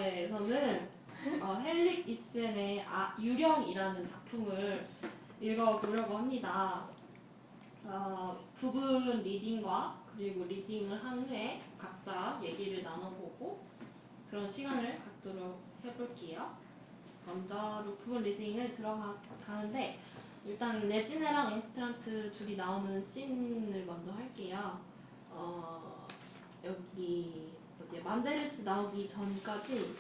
이번에에서는 헨릭 입센의 유령이라는 작품을 읽어보려고 합니다. 부분 리딩과 그리고 리딩을 한 후에 각자 얘기를 나눠보고 그런 시간을 갖도록 해볼게요. 먼저 부분 리딩을 들어가는데 일단 레지네랑 앵스트란트 둘이 나오는 씬을 먼저 할게요. 여기 만데르스 나오기 전까지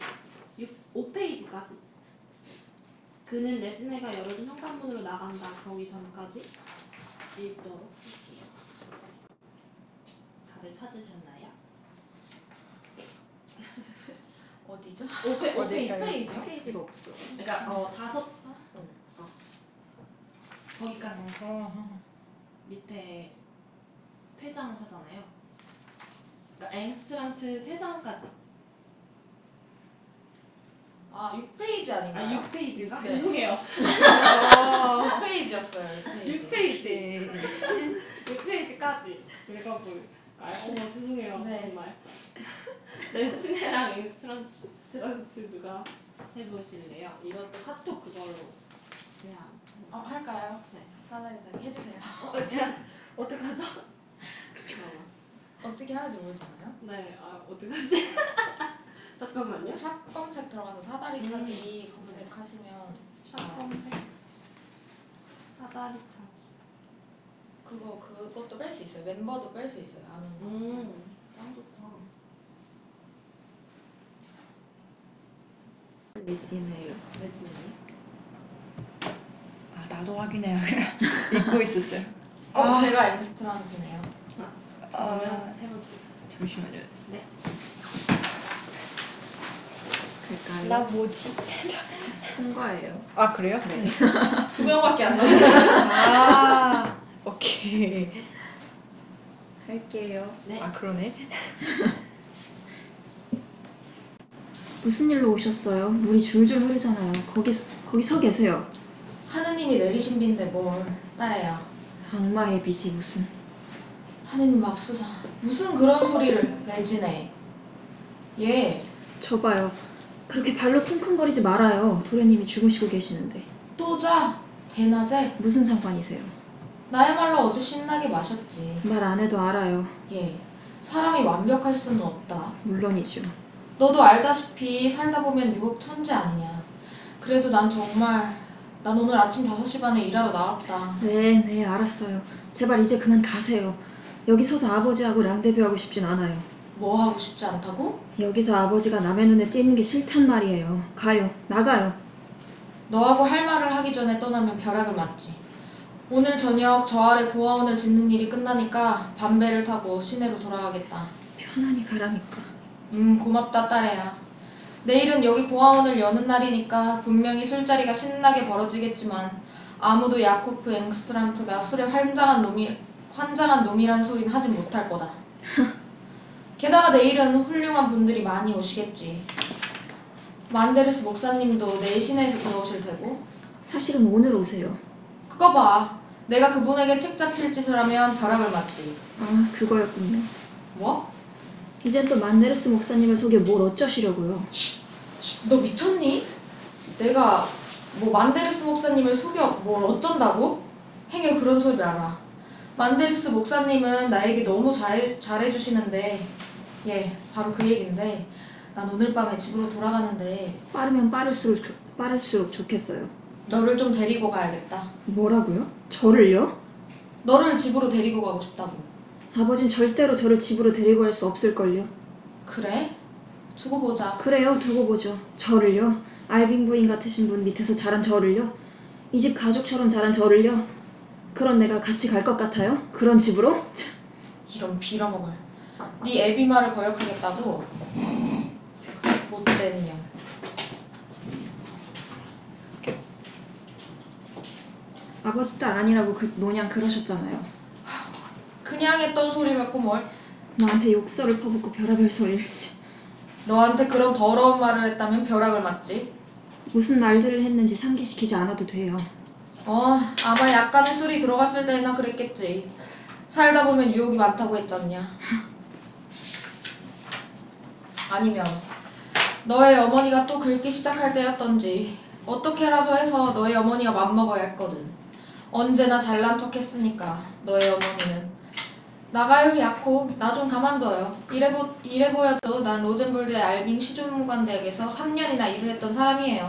5페이지까지 그는 레지네가 열어준 현관문으로 나간다 거기 전까지 읽도록 할게요. 다들 찾으셨나요? 어디죠? 5페이지요? 페이지가 없어. 그러니까 거기까지 밑에 퇴장하잖아요. 그러니까 앵스트란트 퇴장까지. 6페이지 아닌가요? 6페이지인가? 네. 죄송해요. 6페이지였어요. 6페이지. 6페이지까지 읽어볼까요? 죄송해요. 네. 정말. 레지네랑 앵스트란트 누가 해보실래요? 이것도 사토 그걸로 그냥 할까요? 네. 사다리 타기 해주세요. 어떡하죠? 어떻게 하는지 모르시나요? 네, 어떡하지? 잠깐만요. 샵 검색 들어가서 사다리 타기 검색하시면 샵 검색 사다리 타기 그것도 뺄 수 있어요. 멤버도 뺄 수 있어요. 아는 짱 좋다. 레지네요. 나도 확인해야겠다. 잊고 있었어요. 제가 앵스트란트네요. 그러면 해볼게요. 잠시만요. 네. 그럴까요? 나 뭐지? 통과예요. 그래요? 네. 2명밖에 안 남았어요. 오케이. 할게요. 네. 그러네. 무슨 일로 오셨어요? 물이 줄줄 흐르잖아요. 거기 서 계세요. 하느님이 내리신 비인데 뭘 딸애야. 악마의 빛이 무슨. 하느님 맙소사. 무슨 그런 소리를 레지네. 저 봐요. 그렇게 발로 쿵쿵거리지 말아요. 도련님이 주무시고 계시는데. 또 자. 대낮에. 무슨 상관이세요? 나야말로 어제 신나게 마셨지. 말 안 해도 알아요. 사람이 완벽할 수는 없다. 물론이죠. 너도 알다시피 살다 보면 유혹 천재 아니냐. 그래도 난 오늘 아침 5시 반에 일하러 나왔다. 네, 알았어요. 제발 이제 그만 가세요. 여기 서서 아버지하고 랑데뷰하고 싶진 않아요. 뭐 하고 싶지 않다고? 여기서 아버지가 남의 눈에 띄는 게 싫단 말이에요. 가요. 나가요. 너하고 할 말을 하기 전에 떠나면 벼락을 맞지. 오늘 저녁 저 아래 고아원을 짓는 일이 끝나니까 밤배를 타고 시내로 돌아가겠다. 편안히 가라니까. 고맙다 딸애야. 내일은 여기 고아원을 여는 날이니까 분명히 술자리가 신나게 벌어지겠지만 아무도 야코프 앵스트란트가 술에 환장한 놈이란 소린 하진 못할 거다. 게다가 내일은 훌륭한 분들이 많이 오시겠지. 만데르스 목사님도 내일 시내에서 들어오실 테고. 사실은 오늘 오세요. 그거 봐. 내가 그분에게 책잡힐 짓을 하면 벼락을 맞지. 그거였군요. 뭐? 이젠 또 만데르스 목사님을 속여 뭘 어쩌시려고요. 너 미쳤니? 내가 만데르스 목사님을 속여 뭘 어쩐다고? 행여 그런 소리 마라. 만데르스 목사님은 나에게 너무 잘해주시는데 바로 그 얘긴데 난 오늘 밤에 집으로 돌아가는데 빠르면 빠를수록 좋겠어요. 너를 좀 데리고 가야겠다. 뭐라고요? 저를요? 너를 집으로 데리고 가고 싶다고. 아버진 절대로 저를 집으로 데리고 갈 수 없을걸요. 그래? 두고 보자. 그래요, 두고 보죠. 저를요? 알빙 부인 같으신 분 밑에서 자란 저를요? 이 집 가족처럼 자란 저를요? 그런 내가 같이 갈 것 같아요? 그런 집으로? 이런 빌어먹을. 네 애비말을 거역하겠다고? 못된 년. 아버지 딸 아니라고 그 노냥 그러셨잖아요. 그냥 했던 소리 갖고 뭘. 나한테 욕설을 퍼붓고 별의별 소리를. 너한테 그런 더러운 말을 했다면 벼락을 맞지. 무슨 말들을 했는지 상기시키지 않아도 돼요. 아마 약간의 술이 들어갔을 때나 그랬겠지. 살다 보면 유혹이 많다고 했잖냐. 아니면 너의 어머니가 또 긁기 시작할 때였던지 어떻게라도 해서 너의 어머니와 맘먹어야 했거든. 언제나 잘난 척 했으니까 너의 어머니는. 나가요 야콥, 나 좀 가만둬요. 이래 보여도 난 로젠볼드의 알빙 시종무관대학에서 3년이나 일을 했던 사람이에요.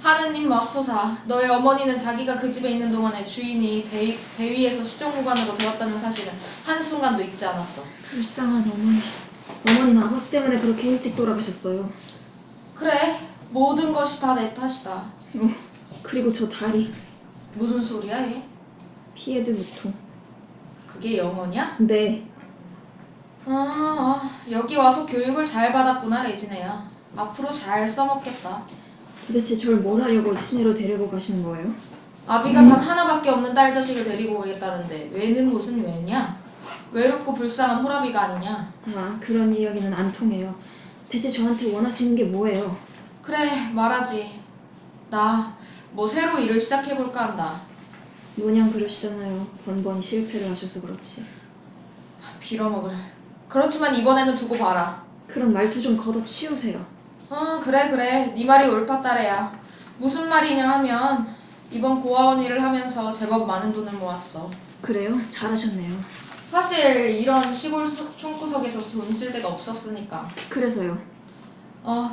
하느님 맙소사, 너의 어머니는 자기가 그 집에 있는 동안에 주인이 대위에서 시종무관으로 되었다는 사실은 한순간도 잊지 않았어. 불쌍한 어머니. 어머니는 아버지 때문에 그렇게 일찍 돌아가셨어요. 그래, 모든 것이 다 내 탓이다. 그리고 저 다리. 무슨 소리야 얘? 피에드 무통. 그게 영어냐? 네. 여기 와서 교육을 잘 받았구나 레지네야. 앞으로 잘 써먹겠다. 도대체 절 뭘 하려고 시내로 데리고 가시는 거예요? 아비가 단 하나밖에 없는 딸 자식을 데리고 오겠다는데 왜는 무슨 왜냐? 외롭고 불쌍한 호라비가 아니냐? 아, 그런 이야기는 안 통해요. 대체 저한테 원하시는 게 뭐예요? 그래 말하지. 나 뭐 새로 일을 시작해볼까 한다. 노냥 그러시잖아요. 번번이 실패를 하셔서 그렇지. 빌어먹을. 그렇지만 이번에는 두고 봐라. 그런 말투 좀 걷어치우세요. 그래 네 말이 옳다 딸애야. 무슨 말이냐 하면 이번 고아원 일을 하면서 제법 많은 돈을 모았어. 그래요? 잘하셨네요. 사실 이런 시골 총구석에서 돈 쓸 데가 없었으니까. 그래서요.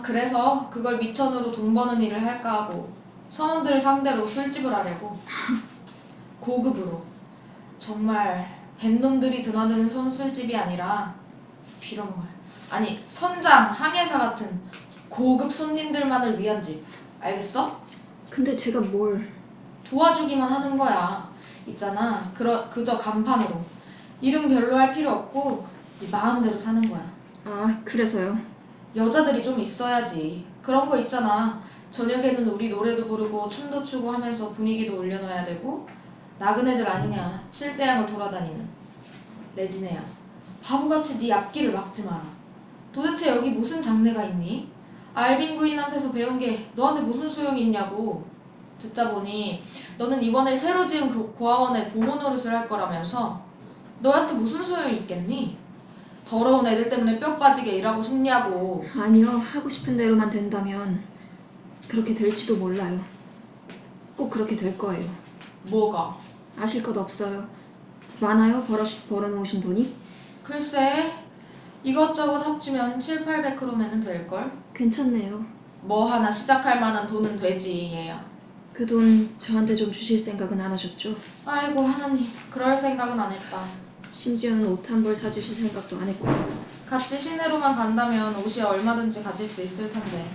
그래서 그걸 미천으로 돈 버는 일을 할까 하고 선원들을 상대로 술집을 하려고. 고급으로. 정말 뱃놈들이 드나드는 손술집이 아니라 빌어먹을. 아니 선장, 항해사 같은 고급 손님들만을 위한 집. 알겠어? 근데 제가 뭘... 도와주기만 하는 거야. 있잖아. 그저 간판으로. 이름 별로 할 필요 없고 네 마음대로 사는 거야. 아, 그래서요? 여자들이 좀 있어야지. 그런 거 있잖아. 저녁에는 우리 노래도 부르고 춤도 추고 하면서 분위기도 올려놔야 되고. 나그네들 아니냐. 칠대양을 돌아다니는. 레지네야. 바보같이 네 앞길을 막지 마라. 도대체 여기 무슨 장래가 있니? 알빈 부인한테서 배운 게 너한테 무슨 소용이 있냐고. 듣자 보니 너는 이번에 새로 지은 고아원에 보호 노릇을 할 거라면서. 너한테 무슨 소용이 있겠니? 더러운 애들 때문에 뼈 빠지게 일하고 싶냐고. 아니요. 하고 싶은 대로만 된다면 그렇게 될지도 몰라요. 꼭 그렇게 될 거예요. 뭐가? 아실 것 없어요. 많아요? 벌어놓으신 돈이? 글쎄 이것저것 합치면 700~800크로네는 될걸? 괜찮네요. 뭐 하나 시작할 만한 돈은 되지 얘야. 그 돈 저한테 좀 주실 생각은 안 하셨죠? 아이고 하나님 그럴 생각은 안 했다. 심지어는 옷 한 벌 사주실 생각도 안 했고요. 같이 시내로만 간다면 옷이 얼마든지 가질 수 있을 텐데.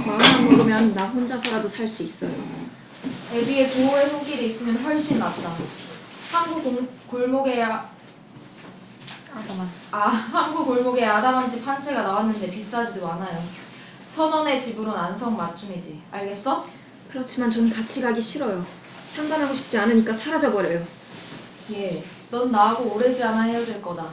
마음만 먹으면 나 혼자서라도 살 수 있어요. 애비의 보호의 손길이 있으면 훨씬 낫다. 한국 골목에 아담한 집 한 채가 나왔는데 비싸지도 않아요. 선원의 집으론 안성 맞춤이지. 알겠어? 그렇지만 전 같이 가기 싫어요. 상관하고 싶지 않으니까 사라져버려요. 넌 나하고 오래지 않아 헤어질 거다.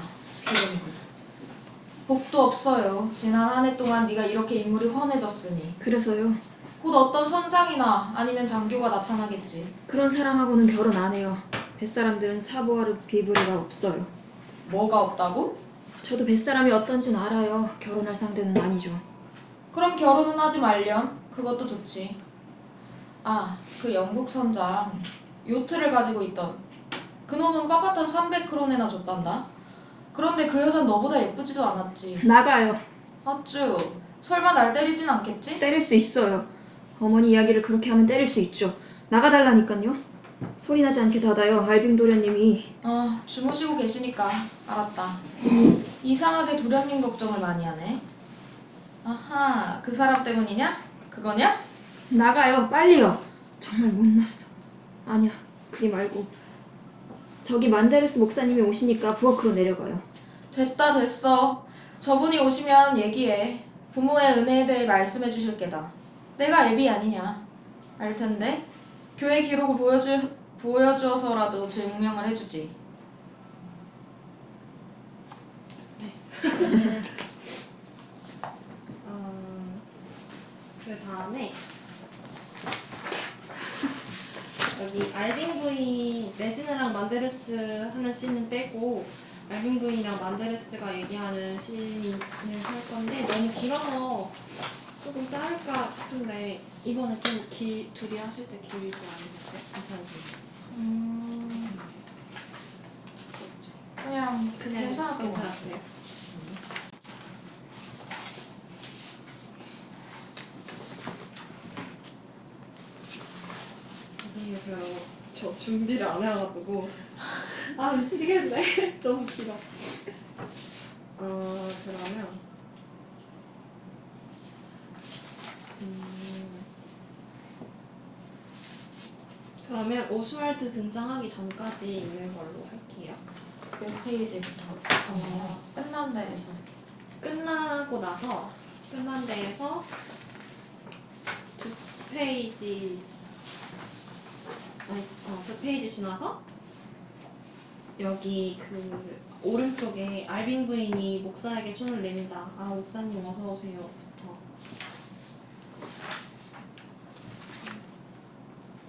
복도 없어요. 지난 한 해 동안 네가 이렇게 인물이 훤해졌으니. 그래서요. 곧 어떤 선장이나 아니면 장교가 나타나겠지. 그런 사람하고는 결혼 안 해요. 뱃사람들은 사보아르 비브레가 없어요. 뭐가 없다고? 저도 뱃사람이 어떤진 알아요. 결혼할 상대는 아니죠. 그럼 결혼은 하지 말렴. 그것도 좋지. 그 영국 선장 요트를 가지고 있던 그놈은 빳빳한 300크로네나 줬단다. 그런데 그 여잔 너보다 예쁘지도 않았지. 나가요. 아쭈 설마 날 때리진 않겠지? 때릴 수 있어요. 어머니 이야기를 그렇게 하면 때릴 수 있죠. 나가달라니깐요. 소리나지 않게 닫아요. 알빙 도련님이. 주무시고 계시니까 알았다. 이상하게 도련님 걱정을 많이 하네. 아하 그 사람 때문이냐? 그거냐? 나가요. 빨리요. 정말 못났어. 아니야. 그리 말고. 저기 만데르스 목사님이 오시니까 부엌으로 내려가요. 됐어. 저분이 오시면 얘기해. 부모의 은혜에 대해 말씀해 주실 게다. 내가 애비 아니냐. 알 텐데. 교회 기록을 보여주어서라도 증명을 해주지. 그 다음에 여기 여기 알빈 부인 레지나랑 만데르스 하는 씬은 빼고 알빈 부인이랑 만데르스가 얘기하는 씬을 할 건데 너무 길어서 조금 자를까 싶은데 이번에 좀 둘이 하실 때 길지 않으셨어요? 괜찮으세요? 그냥 그냥 괜찮았던 것 같아요. 괜찮았어요? 죄송해요. 제가 저 준비를 안 해가지고 아 미치겠네. 너무 길어. 그러면 그러면 오스왈드 등장하기 전까지 있는 걸로 할게요. 몇 페이지부터? 끝난 데에서. 끝나고 나서 끝난 데에서 2페이지 두 페이지 지나서 여기 그 오른쪽에 알빈 부인이 목사에게 손을 내민다. 아 목사님 어서 오세요부터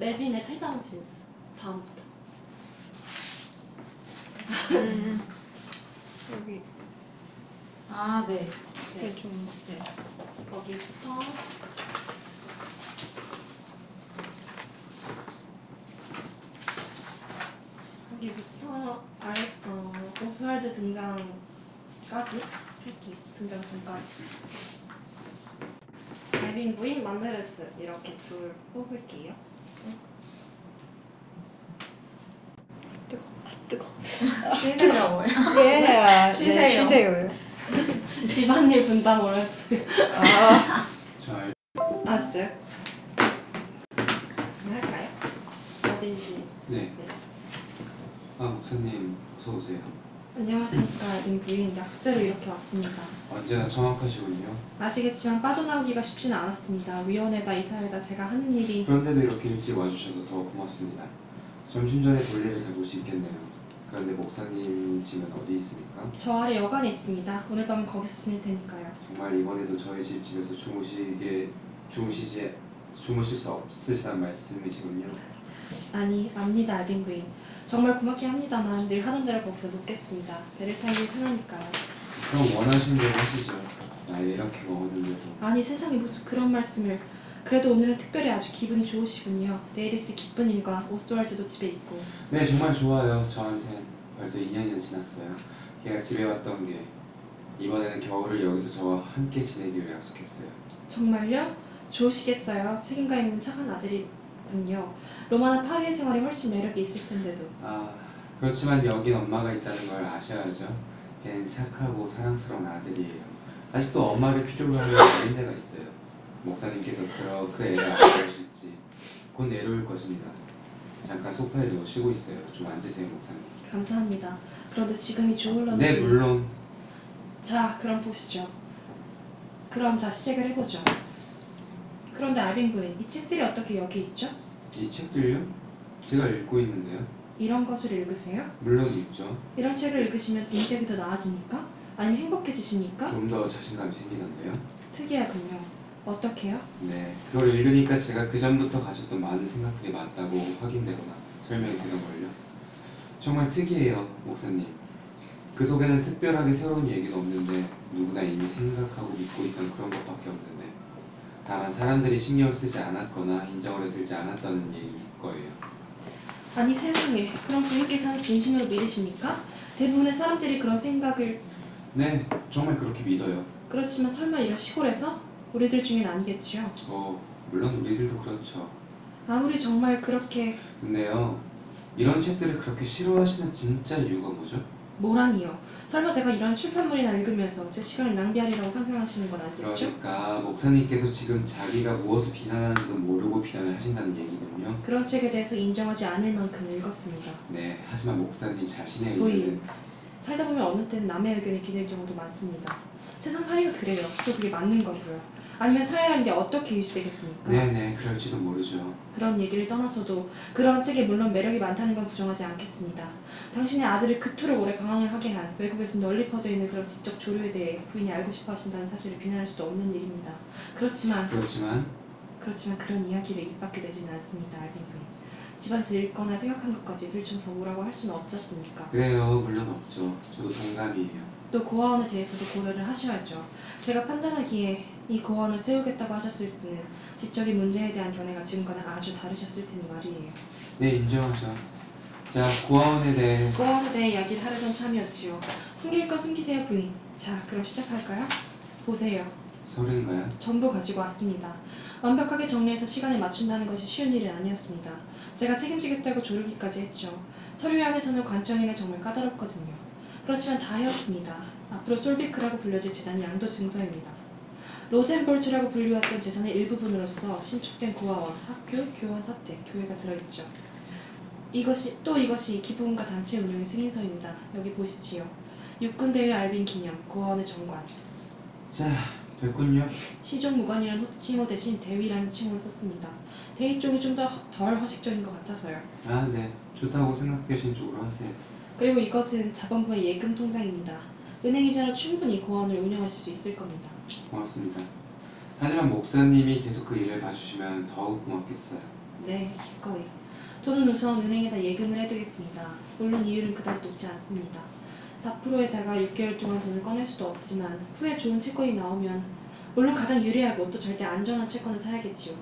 레진의 퇴장신 다음부터 여기 아, 네. 이게 좀 네. 거기부터 오스왈드 등장까지 할게요. 등장 전까지. 알빈 부인, 만데르스 이렇게 둘 뽑을게요. 뜨거. 쉬세요. 예, 쉬세요. 네, 쉬세요. 집안일 분담을 했어요. 아, 자, 알았어요? 할까요? 어딘지. 네. 아, 목사님, 어서 오세요. 안녕하십니까, 알빈 부인. 약속대로 이렇게 왔습니다. 언제나 정확하시군요. 아시겠지만 빠져나오기가 쉽지는 않았습니다. 위원회다 이사회다 제가 하는 일이 그런데도 이렇게 일찍 와주셔서 더 고맙습니다. 점심 전에 볼일을 다 볼 수 있겠네요. 그런데 목사님 집은 어디 있습니까? 저 아래 여관에 있습니다. 오늘 밤은 거기서 지낼 테니까요. 정말 이번에도 저희 집에서 주무실 수 없으시단 말씀이시군요. 아니, 압니다, 알빈 부인. 정말 고맙긴 합니다만 늘 하던 대로 거기서 묵겠습니다. 배를 타기 편하니까요. 그럼 원하시는 대로 하시죠. 나이 이렇게 먹었는데도. 아니, 세상에 무슨 그런 말씀을. 그래도 오늘은 특별히 아주 기분이 좋으시군요. 내일 있을 기쁜 일과 오스왈드도 집에 있고. 네, 정말 좋아요. 저한텐 벌써 2년이나 지났어요. 걔가 집에 왔던 게 이번에는 겨울을 여기서 저와 함께 지내기로 약속했어요. 정말요? 좋으시겠어요. 책임감 있는 착한 아들이군요. 로마나 파리의 생활이 훨씬 매력이 있을 텐데도. 아, 그렇지만 여긴 엄마가 있다는 걸 아셔야죠. 걔는 착하고 사랑스러운 아들이에요. 아직도 엄마를 필요로 하는 어린 데가 있어요. 목사님께서 그 애를 안아주실지 곧 내려올 것입니다. 잠깐 소파에 누워 쉬고 있어요. 좀 앉으세요, 목사님. 감사합니다. 그런데 지금이 좋을런지. 네, 물론. 자, 그럼 보시죠. 그럼 자, 시작을 해보죠. 그런데 알빈 부인, 이 책들이 어떻게 여기 있죠? 이 책들요? 제가 읽고 있는데요. 이런 것을 읽으세요? 물론 읽죠. 이런 책을 읽으시면 인격이 더 나아집니까? 아니면 행복해지십니까? 좀 더 자신감이 생기던데요. 특이하군요. 어떻게요? 네, 그걸 읽으니까 제가 그 전부터 가졌던 많은 생각들이 맞다고 확인되거나 설명이 되던걸요. 정말 특이해요, 목사님. 그 속에는 특별하게 새로운 얘기는 없는데 누구나 이미 생각하고 믿고 있던 그런 것밖에 없는데 다만 사람들이 신경을 쓰지 않았거나 인정을 해들지 않았다는 얘기일 거예요. 아니 세상에, 그럼 부인께서는 진심으로 믿으십니까? 대부분의 사람들이 그런 생각을. 네, 정말 그렇게 믿어요. 그렇지만 설마 이런 시골에서? 우리들 중엔 아니겠지요? 물론 우리들도 그렇죠. 아무리 정말 그렇게. 근데요, 이런 책들을 그렇게 싫어하시는 진짜 이유가 뭐죠? 뭐라니요? 설마 제가 이런 출판물이나 읽으면서 제 시간을 낭비하리라고 상상하시는 건 아니겠죠? 그러니까 목사님께서 지금 자기가 무엇을 비난하는지도 모르고 비난을 하신다는 얘기군요. 그런 책에 대해서 인정하지 않을 만큼 읽었습니다. 네, 하지만 목사님 자신의 부인, 의견은 살다 보면 어느 때는 남의 의견에 기댈 경우도 많습니다. 세상 살이가 그래요. 또 그게 맞는 거고요. 아니면 사회라는 게 어떻게 유지되겠습니까? 네네, 그럴지도 모르죠. 그런 얘기를 떠나서도 그런 책에 물론 매력이 많다는 건 부정하지 않겠습니다. 당신의 아들을 그토록 오래 방황을 하게 한 외국에서 널리 퍼져 있는 그런 지적 조류에 대해 부인이 알고 싶어 하신다는 사실을 비난할 수도 없는 일입니다. 그렇지만 그런 이야기를 입 밖에 내지는 않습니다, 알빈 부인. 집안에서 읽거나 생각한 것까지 들춰서 뭐라고 할 수는 없지 않습니까? 그래요, 물론 없죠. 저도 동감이에요. 또 고아원에 대해서도 고려를 하셔야죠. 제가 판단하기에 이 고아원을 세우겠다고 하셨을 때는 지적인 문제에 대한 견해가 지금과는 아주 다르셨을 테니 말이에요. 네, 인정하죠. 자, 고아원에 대해 고아원에 대해 이야기를 하려던 참이었지요. 숨길 거 숨기세요, 부인. 자, 그럼 시작할까요? 보세요. 서른가요? 전부 가지고 왔습니다. 완벽하게 정리해서 시간에 맞춘다는 것이 쉬운 일은 아니었습니다. 제가 책임지겠다고 조르기까지 했죠. 서류에 한해서는 관청이라 정말 까다롭거든요. 그렇지만 다 해왔습니다. 앞으로 솔비크라고 불려질 재산이 양도 증서입니다. 로젠볼트라고 불리웠던 재산의 일부분으로서 신축된 고아원, 학교, 교원 사택, 교회가 들어있죠. 이것이 기부금과 단체 운영의 승인서입니다. 여기 보시지요. 육군대회 알빈 기념, 고아원의 정관. 자, 됐군요. 시종무관이라는 칭호 대신 대위라는 칭호를 썼습니다. 대위 쪽이 좀 덜 허식적인 것 같아서요. 아, 네. 좋다고 생각되신 쪽으로 하세요. 그리고 이것은 자본부의 예금 통장입니다. 은행이자로 충분히 고아원을 운영하실 수 있을 겁니다. 고맙습니다. 하지만 목사님이 계속 그 일을 봐주시면 더욱 고맙겠어요. 네, 기꺼이. 돈은 우선 은행에다 예금을 해두겠습니다. 물론 이율은 그다지 높지 않습니다. 4%에다가 6개월 동안 돈을 꺼낼 수도 없지만 후에 좋은 채권이 나오면 물론 가장 유리하고 또 절대 안전한 채권을 사야겠지요.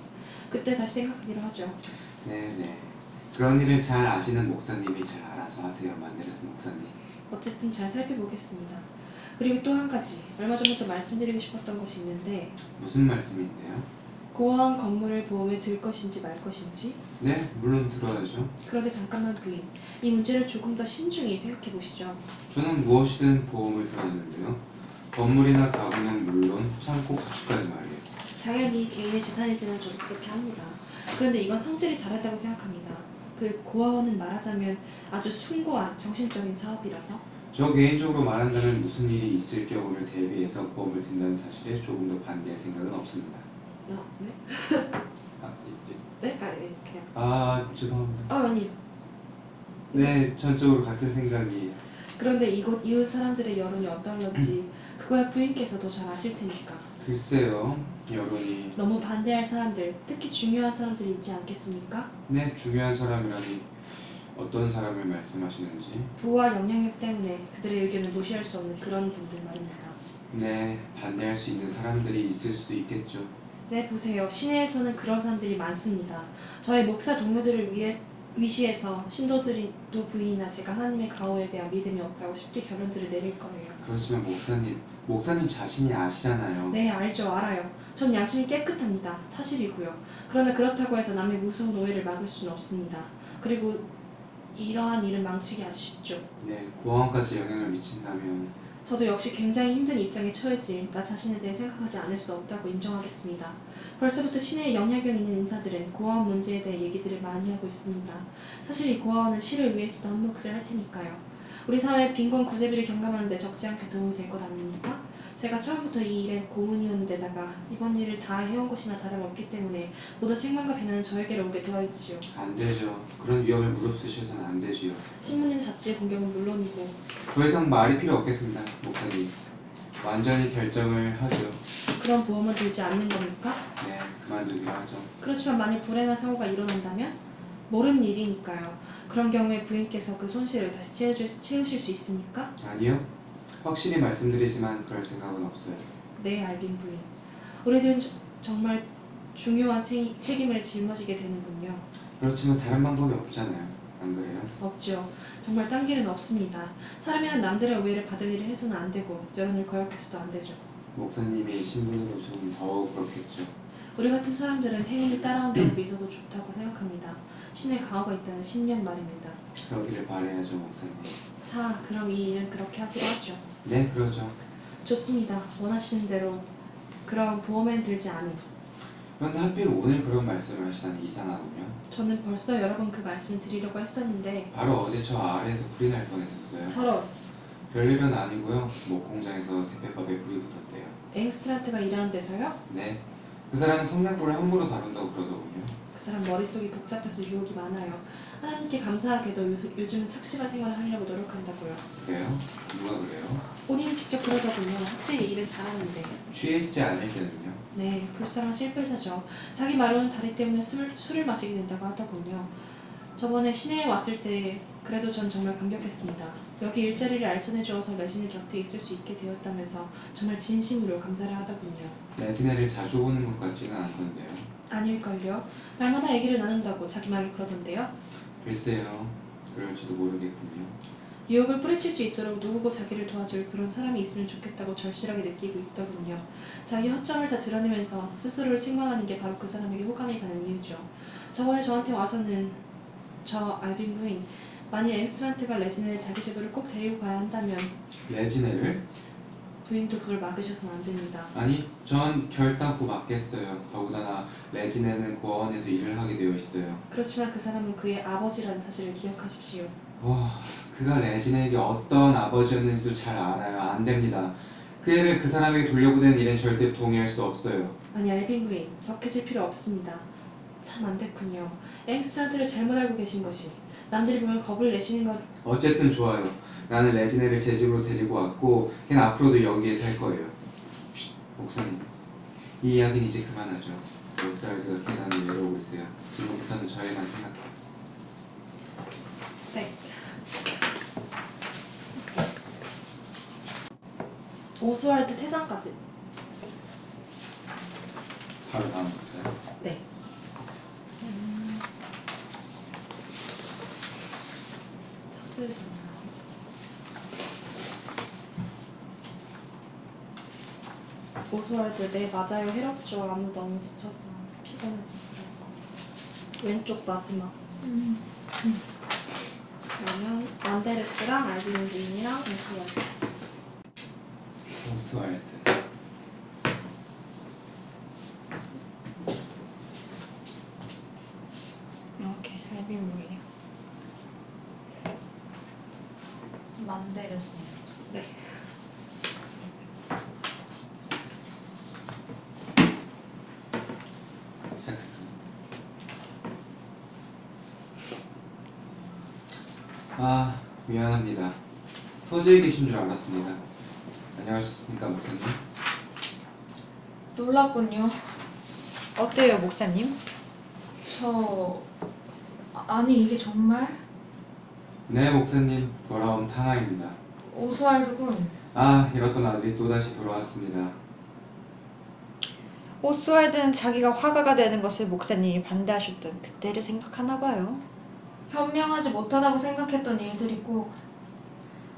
그때 다시 생각하기로 하죠. 네. 그런 일을 잘 아시는 목사님이 잘 알아서 하세요, 만데레스 목사님. 어쨌든 잘 살펴보겠습니다. 그리고 또 한 가지, 얼마 전부터 말씀드리고 싶었던 것이 있는데 무슨 말씀인데요? 고아원 건물을 보험에 들 것인지 말 것인지. 네, 물론 들어야죠. 그런데 잠깐만 부인, 이 문제를 조금 더 신중히 생각해 보시죠. 저는 무엇이든 보험을 들었는데요. 건물이나 가구는 물론 창고 가축까지 말이에요. 당연히 개인의 재산일 때는 저도 그렇게 합니다. 그런데 이건 성질이 다르다고 생각합니다. 그 고아원은 말하자면 아주 숭고한 정신적인 사업이라서. 저 개인적으로 말한다면 무슨 일이 있을 경우를 대비해서 보험을 든다는 사실에 조금 더 반대할 생각은 없습니다. 네? 아, 네? 그냥. 죄송합니다. 아니요. 네, 전적으로 같은 생각이에요. 그런데 이웃 사람들의 여론이 어떨런지 그거야 부인께서 더 잘 아실 테니까. 글쎄요, 여론이... 너무 반대할 사람들, 특히 중요한 사람들이 있지 않겠습니까? 네, 중요한 사람이라니 어떤 사람을 말씀하시는지. 부와 영향력 때문에 그들의 의견을 무시할 수 없는 그런 분들 말입니다. 네, 반대할 수 있는 사람들이 있을 수도 있겠죠. 네, 보세요. 시내에서는 그런 사람들이 많습니다. 저의 목사 동료들을 위시해서 신도들도 부인이나 제가 하나님의 가호에 대한 믿음이 없다고 쉽게 결론들을 내릴 거예요. 그렇지만 목사님 자신이 아시잖아요. 네, 알아요. 전 양심이 깨끗합니다. 사실이고요. 그러나 그렇다고 해서 남의 무서운 오해를 막을 수는 없습니다. 그리고 이러한 일은 망치기 아주 쉽죠. 네, 고아원까지 영향을 미친다면... 저도 역시 굉장히 힘든 입장에 처해질 나 자신에 대해 생각하지 않을 수 없다고 인정하겠습니다. 벌써부터 시내에 영향력 있는 인사들은 고아원 문제에 대해 얘기들을 많이 하고 있습니다. 사실 이 고아원은 시를 위해서도 한 몫을 할 테니까요. 우리 사회의 빈곤 구제비를 경감하는 데 적지 않게 도움이 될 것 아닙니까? 제가 처음부터 이 일에 고문이었는데다가 이번 일을 다 해온 것이나 다름없기 때문에 모든 책망과 비난은 저에게로 오게 되어 있지요. 안 되죠. 그런 위험을 무릅쓰셔서는 안 되지요. 신문이나 잡지의 공격은 물론이고. 더 이상 말이 필요 없겠습니다, 목사님. 완전히 결정을 하죠. 그런 보험은 들지 않는 겁니까? 네, 그만두기로 하죠. 그렇지만 만일 불행한 사고가 일어난다면? 모르는 일이니까요. 그런 경우에 부인께서 그 손실을 다시 채우실 수 있습니까? 아니요. 확실히 말씀드리지만 그럴 생각은 없어요. 네, 알빈 부인. 우리들은 정말 중요한 책임을 짊어지게 되는군요. 그렇지만 다른 방법이 없잖아요. 안 그래요? 없죠. 정말 딴 길은 없습니다. 사람이란 남들의 오해를 받을 일을 해서는 안 되고 여론을 거역해서도 안 되죠. 목사님이 신분으로 좀 더욱 그렇겠죠. 우리 같은 사람들은 행운이 따라온다고 믿어도 좋다고 생각합니다. 신의 가호가 있다는 신념 말입니다. 그러기를 바라야죠, 목사님. 자, 그럼 이 일은 그렇게 하기로 하죠. 네, 그러죠. 좋습니다. 원하시는 대로. 그럼 보험엔 들지 않음. 그런데 하필 오늘 그런 말씀을 하시다니 이상하군요. 저는 벌써 여러 번 그 말씀을 드리려고 했었는데 바로 어제 저 아래에서 불이 날 뻔했었어요. 저런 별일은 아니고요. 목공장에서 대패밥에 불이 붙었대요. 앵스트라트가 일하는 데서요? 네. 그 사람은 성냥불을 함부로 다룬다고 그러더군요. 그 사람 머릿속이 복잡해서 유혹이 많아요. 하나님께 감사하게도 요즘은 착실한 생활을 하려고 노력한다고요. 그래요? 누가 그래요? 본인이 직접 그러더군요. 확실히 일은 잘하는데. 취해 있지 않을 때는요? 네, 불쌍한 실패자죠. 자기 말로는 다리 때문에 술을 마시게 된다고 하더군요. 저번에 시내에 왔을 때 그래도 전 정말 감격했습니다. 여기 일자리를 알선해주어서 레진의 곁에 있을 수 있게 되었다면서 정말 진심으로 감사를 하더군요. 레지네를 자주 보는 것 같지는 않던데요. 아닐걸요. 날마다 얘기를 나눈다고 자기 말을 그러던데요. 글쎄요. 그럴지도 모르겠군요. 유혹을 뿌리칠 수 있도록 누구고 자기를 도와줄 그런 사람이 있으면 좋겠다고 절실하게 느끼고 있더군요. 자기 허점을 다 드러내면서 스스로를 책망하는 게 바로 그 사람에게 호감이 가는 이유죠. 저번에 저한테 와서는 저 알빈 부인, 만일 앵스트란트가 레지네를 자기 집으로 꼭 데리고 가야 한다면 레지네를? 부인도 그걸 막으셔서는 안 됩니다. 아니, 전 결단코 맞겠어요. 더군다나 레지네는 고아원에서 일을 하게 되어 있어요. 그렇지만 그 사람은 그의 아버지라는 사실을 기억하십시오. 와, 그가 레지네에게 어떤 아버지였는지도 잘 알아요. 안 됩니다. 그 애를 그 사람에게 돌려보내는 일엔 절대 동의할 수 없어요. 아니 알빈 부인, 격해질 필요 없습니다. 참 안 됐군요. 앵스트란트를 잘못 알고 계신 것이. 남들이 보면 겁을 내시는 것. 어쨌든 좋아요. 나는 레지네를 제 집으로 데리고 왔고 걔는 앞으로도 여기에 살 거예요. 쉿, 목사님. 이 이야기는 이제 그만하죠. 오스왈드가 계단을 내려오고 있어요. 지금부터는 저희만 생각해요. 네. 오스왈드 퇴장까지. 바로 다음부터요. 네. 삭제되셨나요? 오스왈드, 네 맞아요. 해롭죠. 아무 너무 지쳐서 피곤해서 그랬고. 왼쪽 마지막. 그러면 완데르스랑 알빈 부인이랑 오스왈드. 오스왈드. 오케이, 알빈 부인. 만데르스. 네. 시작할게요. 아, 미안합니다. 서재에 계신 줄 알았습니다. 안녕하셨습니까, 목사님? 놀랍군요. 어때요, 목사님? 아니 이게 정말? 네, 목사님. 돌아온 탕하입니다. 오스왈드군. 아, 잃었던 아들이 또다시 돌아왔습니다. 오스왈드는 자기가 화가가 되는 것을 목사님이 반대하셨던 그때를 생각하나 봐요. 현명하지 못하다고 생각했던 일들이 꼭.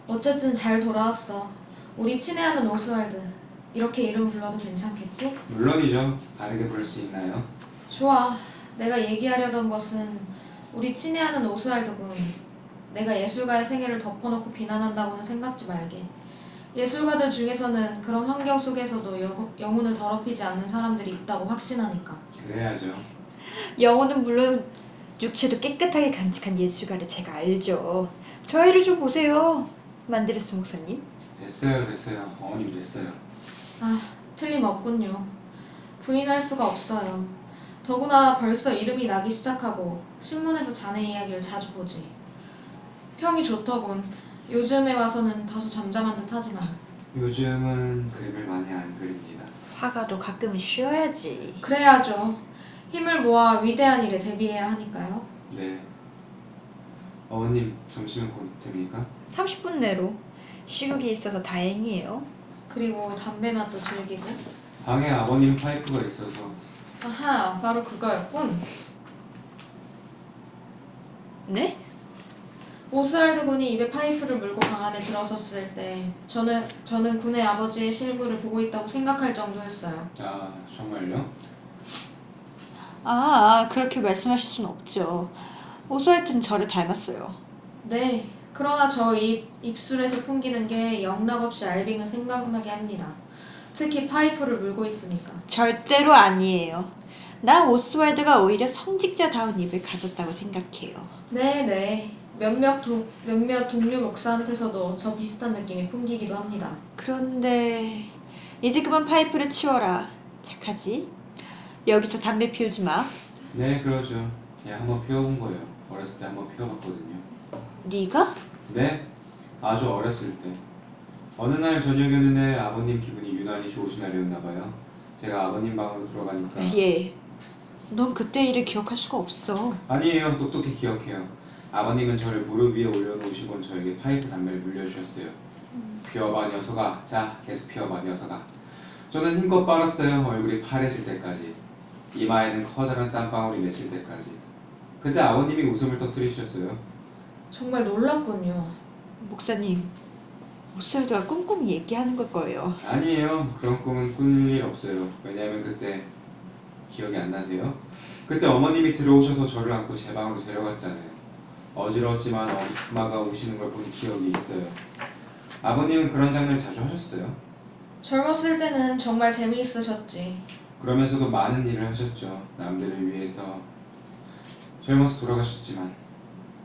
어쨌든 잘 돌아왔어. 우리 친애하는 오스왈드. 이렇게 이름 불러도 괜찮겠지? 물론이죠. 다르게 부를 수 있나요? 좋아. 내가 얘기하려던 것은 우리 친애하는 오스왈드군. 내가 예술가의 생애를 덮어놓고 비난한다고는 생각지 말게. 예술가들 중에서는 그런 환경 속에서도 영혼을 더럽히지 않는 사람들이 있다고 확신하니까. 그래야죠. 영혼은 물론 육체도 깨끗하게 간직한 예술가를 제가 알죠. 저 애를 좀 보세요. 만데르스 목사님. 됐어요. 어머님 됐어요. 아, 틀림없군요. 부인할 수가 없어요. 더구나 벌써 이름이 나기 시작하고 신문에서 자네 이야기를 자주 보지. 평이 좋더군. 요즘에 와서는 다소 잠잠한 듯 하지만. 요즘은 그림을 많이 안 그립니다. 화가도 가끔은 쉬어야지. 그래야죠. 힘을 모아 위대한 일에 대비해야 하니까요. 네. 어머님, 점심은 곧 됩니까? 30분 내로. 시국이 있어서 다행이에요. 그리고 담배 맛도 즐기고. 방에 아버님 파이프가 있어서. 아하, 바로 그거였군. 네? 오스왈드 군이 입에 파이프를 물고 방 안에 들어섰을 때 저는 군의 아버지의 실물을 보고 있다고 생각할 정도였어요. 아, 정말요? 그렇게 말씀하실 순 없죠. 오스왈드는 저를 닮았어요. 네, 그러나 저 입술에서 풍기는 게 영락없이 알빙을 생각나게 합니다. 특히 파이프를 물고 있으니까. 절대로 아니에요. 난 오스왈드가 오히려 성직자다운 입을 가졌다고 생각해요. 네네. 몇몇 동료 목사한테서도 저 비슷한 느낌이 풍기기도 합니다. 그런데 이제 그만 파이프를 치워라. 착하지? 여기서 담배 피우지 마. 네, 그러죠. 그냥 한번 피워본 거예요. 어렸을 때 한번 피워봤거든요. 네가? 네, 아주 어렸을 때. 어느 날 저녁이었는데 아버님 기분이 유난히 좋으신 날이었나 봐요. 제가 아버님 방으로 들어가니까 예. 넌 그때 일을 기억할 수가 없어. 아니에요. 똑똑히 기억해요. 아버님은 저를 무릎 위에 올려놓으시곤 저에게 파이프 담배를 물려주셨어요. 피워봐 녀석아. 자, 계속 피워봐 녀석아. 저는 힘껏 빨았어요. 얼굴이 파래질 때까지. 이마에는 커다란 땀방울이 맺힐 때까지. 그때 아버님이 웃음을 터뜨리셨어요. 정말 놀랍군요. 목사님, 오스왈드가 꼼꼼히 얘기하는 걸 거예요. 아니에요. 그런 꿈은 꾼 일 없어요. 왜냐하면 그때 기억이 안 나세요? 그때 어머님이 들어오셔서 저를 안고 제 방으로 데려갔잖아요. 어지러웠지만 엄마가 우시는 걸 본 기억이 있어요. 아버님은 그런 장면 자주 하셨어요. 젊었을 때는 정말 재미있으셨지. 그러면서도 많은 일을 하셨죠. 남들을 위해서. 젊어서 돌아가셨지만.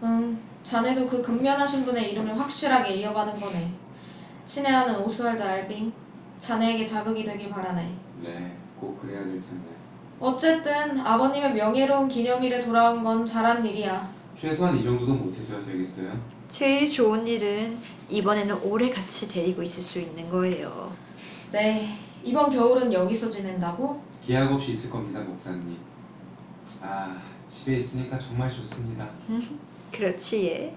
응, 자네도 그 근면하신 분의 이름을 확실하게 이어가는 거네. 친애하는 오스왈드 알빙, 자네에게 자극이 되길 바라네. 네, 꼭 그래야 될 텐데. 어쨌든 아버님의 명예로운 기념일에 돌아온 건 잘한 일이야. 최소한 이 정도도 못해서야 되겠어요? 제일 좋은 일은 이번에는 오래 같이 데리고 있을 수 있는 거예요. 네, 이번 겨울은 여기서 지낸다고? 기약 없이 있을 겁니다, 목사님. 아, 집에 있으니까 정말 좋습니다. 그렇지, 얘.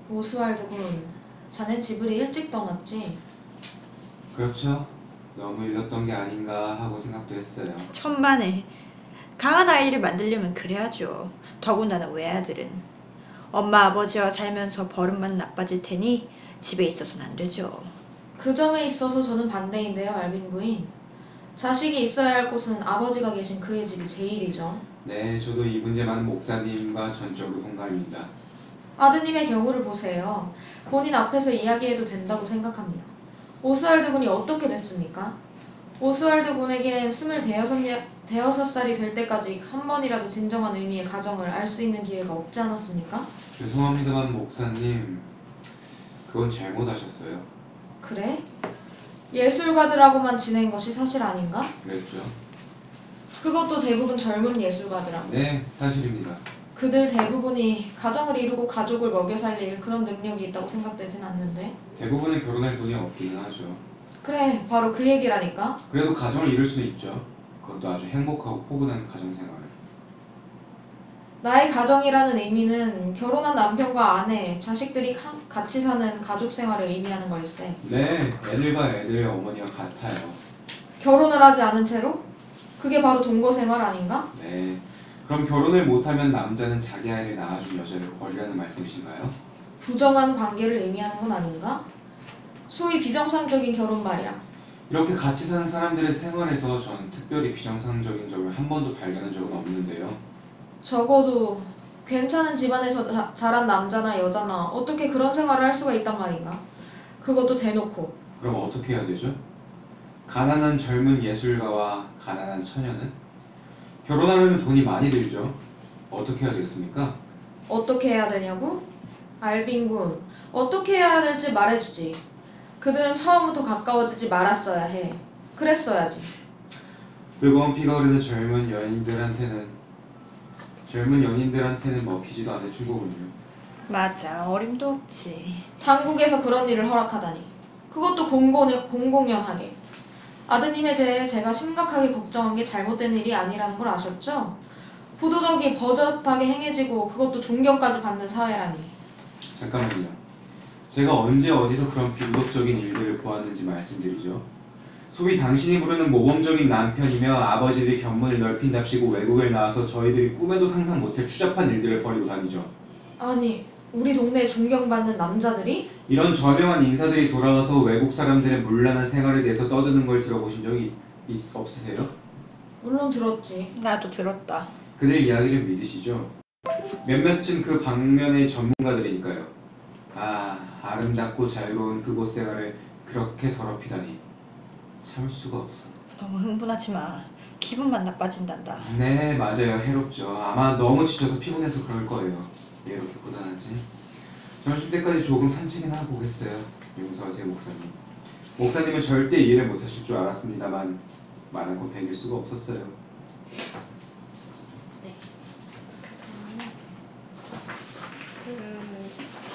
오스왈드 군, 자넨 집을 일찍 떠났지? 그렇죠. 너무 일렀던 게 아닌가 하고 생각도 했어요. 천만에. 강한 아이를 만들려면 그래야죠. 더군다나 외아들은. 엄마 아버지와 살면서 버릇만 나빠질 테니 집에 있어서는 안 되죠. 그 점에 있어서 저는 반대인데요, 알빙 부인. 자식이 있어야 할 곳은 아버지가 계신 그의 집이 제일이죠. 네, 저도 이 문제만 목사님과 전적으로 동감입니다. 아드님의 경우를 보세요. 본인 앞에서 이야기해도 된다고 생각합니다. 오스왈드 군이 어떻게 됐습니까? 오스왈드 군에겐 26살이 될 때까지 한 번이라도 진정한 의미의 가정을 알 수 있는 기회가 없지 않았습니까? 죄송합니다만 목사님, 그건 잘못하셨어요. 그래? 예술가들하고만 지낸 것이 사실 아닌가? 그랬죠? 그것도 대부분 젊은 예술가들하고. 네, 사실입니다. 그들 대부분이 가정을 이루고 가족을 먹여 살릴 그런 능력이 있다고 생각되진 않는데. 대부분은 결혼할 돈이 없기는 하죠. 그래, 바로 그 얘기라니까. 그래도 가정을 이룰 수는 있죠. 그것도 아주 행복하고 포근한 가정생활을. 나의 가정이라는 의미는 결혼한 남편과 아내, 자식들이 같이 사는 가족 생활을 의미하는 걸세. 네, 애들과 애들의 어머니와 같아요. 결혼을 하지 않은 채로? 그게 바로 동거 생활 아닌가? 네. 그럼 결혼을 못하면 남자는 자기 아이를 낳아준 여자를 버리라는 말씀이신가요? 부정한 관계를 의미하는 건 아닌가? 소위 비정상적인 결혼 말이야. 이렇게 같이 사는 사람들의 생활에서 전 특별히 비정상적인 점을 한 번도 발견한 적은 없는데요. 적어도 괜찮은 집안에서 자란 남자나 여자나 어떻게 그런 생활을 할 수가 있단 말인가? 그것도 대놓고. 그럼 어떻게 해야 되죠? 가난한 젊은 예술가와 가난한 처녀는? 결혼하려면 돈이 많이 들죠. 어떻게 해야 되겠습니까? 어떻게 해야 되냐고? 알빙군, 어떻게 해야 될지 말해주지. 그들은 처음부터 가까워지지 말았어야 해. 그랬어야지. 뜨거운 피가 흐르는 젊은 연인들한테는 먹히지도 않을 충고군요. 맞아, 어림도 없지. 당국에서 그런 일을 허락하다니. 그것도 공공연하게. 아드님의 죄에 제가 심각하게 걱정한 게 잘못된 일이 아니라는 걸 아셨죠? 부도덕이 버젓하게 행해지고 그것도 존경까지 받는 사회라니. 잠깐만요. 제가 언제 어디서 그런 비도덕적인 일들을 보았는지 말씀드리죠. 소위 당신이 부르는 모범적인 남편이며 아버지들이 견문을 넓힌답시고 외국을 나와서 저희들이 꿈에도 상상 못할 추잡한 일들을 벌이고 다니죠. 아니, 우리 동네에 존경받는 남자들이? 이런 저명한 인사들이 돌아와서 외국 사람들의 문란한 생활에 대해서 떠드는 걸 들어보신 적이 없으세요? 물론 들었지. 나도 들었다. 그들 이야기를 믿으시죠? 몇몇은 그 방면의 전문가들이니까요. 아, 아름답고 자유로운 그곳 생활을 그렇게 더럽히다니 참을 수가 없어. 너무 흥분하지 마. 기분만 나빠진단다. 네, 맞아요. 해롭죠. 아마 너무 지쳐서 피곤해서 그럴 거예요. 왜 이렇게 고단하지? 점심때까지 조금 산책이나 하고 오겠어요. 용서하세요, 목사님. 목사님은 절대 이해를 못하실 줄 알았습니다만 말한 건 배길 수가 없었어요. 네.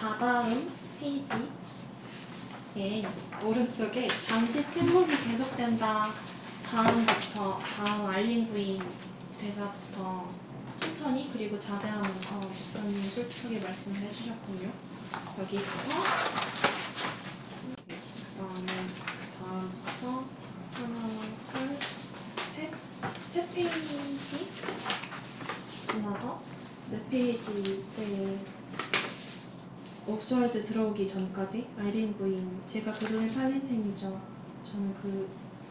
다다음 페이지에 오른쪽에 잠시 침묵이 계속된다. 다음 알림 부인 대사부터 천천히 그리고 자제하면서 목사님이 솔직하게 말씀을 해주셨군요. 여기부터 다음부터 하나, 둘, 세 페이지 지나서 네 페이지째 옥스월드 들어오기 전까지 알빈 부인, 제가 그동안 8인생이죠. 저는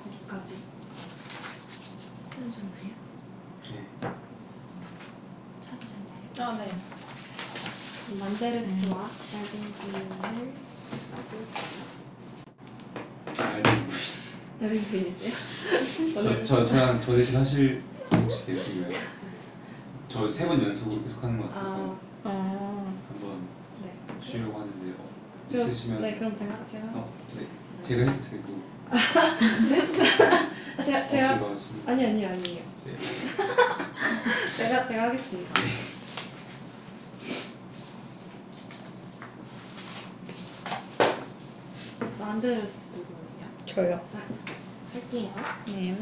거기까지 찾으셨나요? 네. 찾으셨나요? 아, 네. 만데르스와 알빈 부인을 알빈 알빈 부인이세요? 저랑 저 대신 하실 혹시 계신가요? 저 3번 연속으로 계속 하는 것 같아서 한번 네. 쉬려고 하는데 그럼, 있으시면 네, 그럼 제가 네. 제가 해도 되고 제가 혹시 하시는 아니에요. 네. 제가 하겠습니다. 만데르스 누구예요? 저요. 할게요. 네.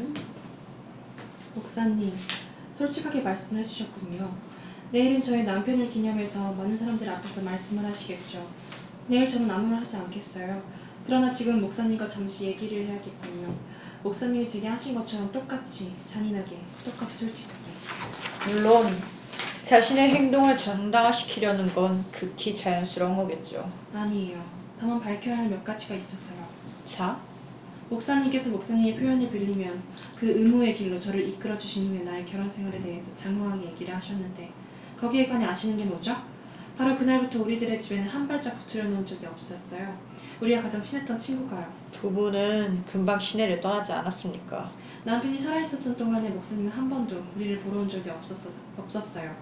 목사님, 솔직하게 말씀해 주셨군요. 내일은 저희 남편을 기념해서 많은 사람들 앞에서 말씀을 하시겠죠. 내일 저는 아무 말 하지 않겠어요. 그러나 지금 목사님과 잠시 얘기를 해야겠군요. 목사님이 제게 하신 것처럼 똑같이, 잔인하게, 똑같이 솔직하게. 물론 자신의 행동을 정당화시키려는 건 극히 자연스러운 거겠죠. 아니에요. 다만 밝혀야 할 몇 가지가 있어서요. 자, 목사님께서 목사님의 표현을 빌리면 그 의무의 길로 저를 이끌어 주신 후에 나의 결혼 생활에 대해서 장황하게 얘기를 하셨는데 거기에 관해 아시는 게 뭐죠? 바로 그날부터 우리들의 집에는 한 발짝 붙들어 놓은 적이 없었어요. 우리가 가장 친했던 친구가요. 두 분은 금방 시내를 떠나지 않았습니까? 남편이 살아있었던 동안에 목사님은 한 번도 우리를 보러 온 적이 없었어요.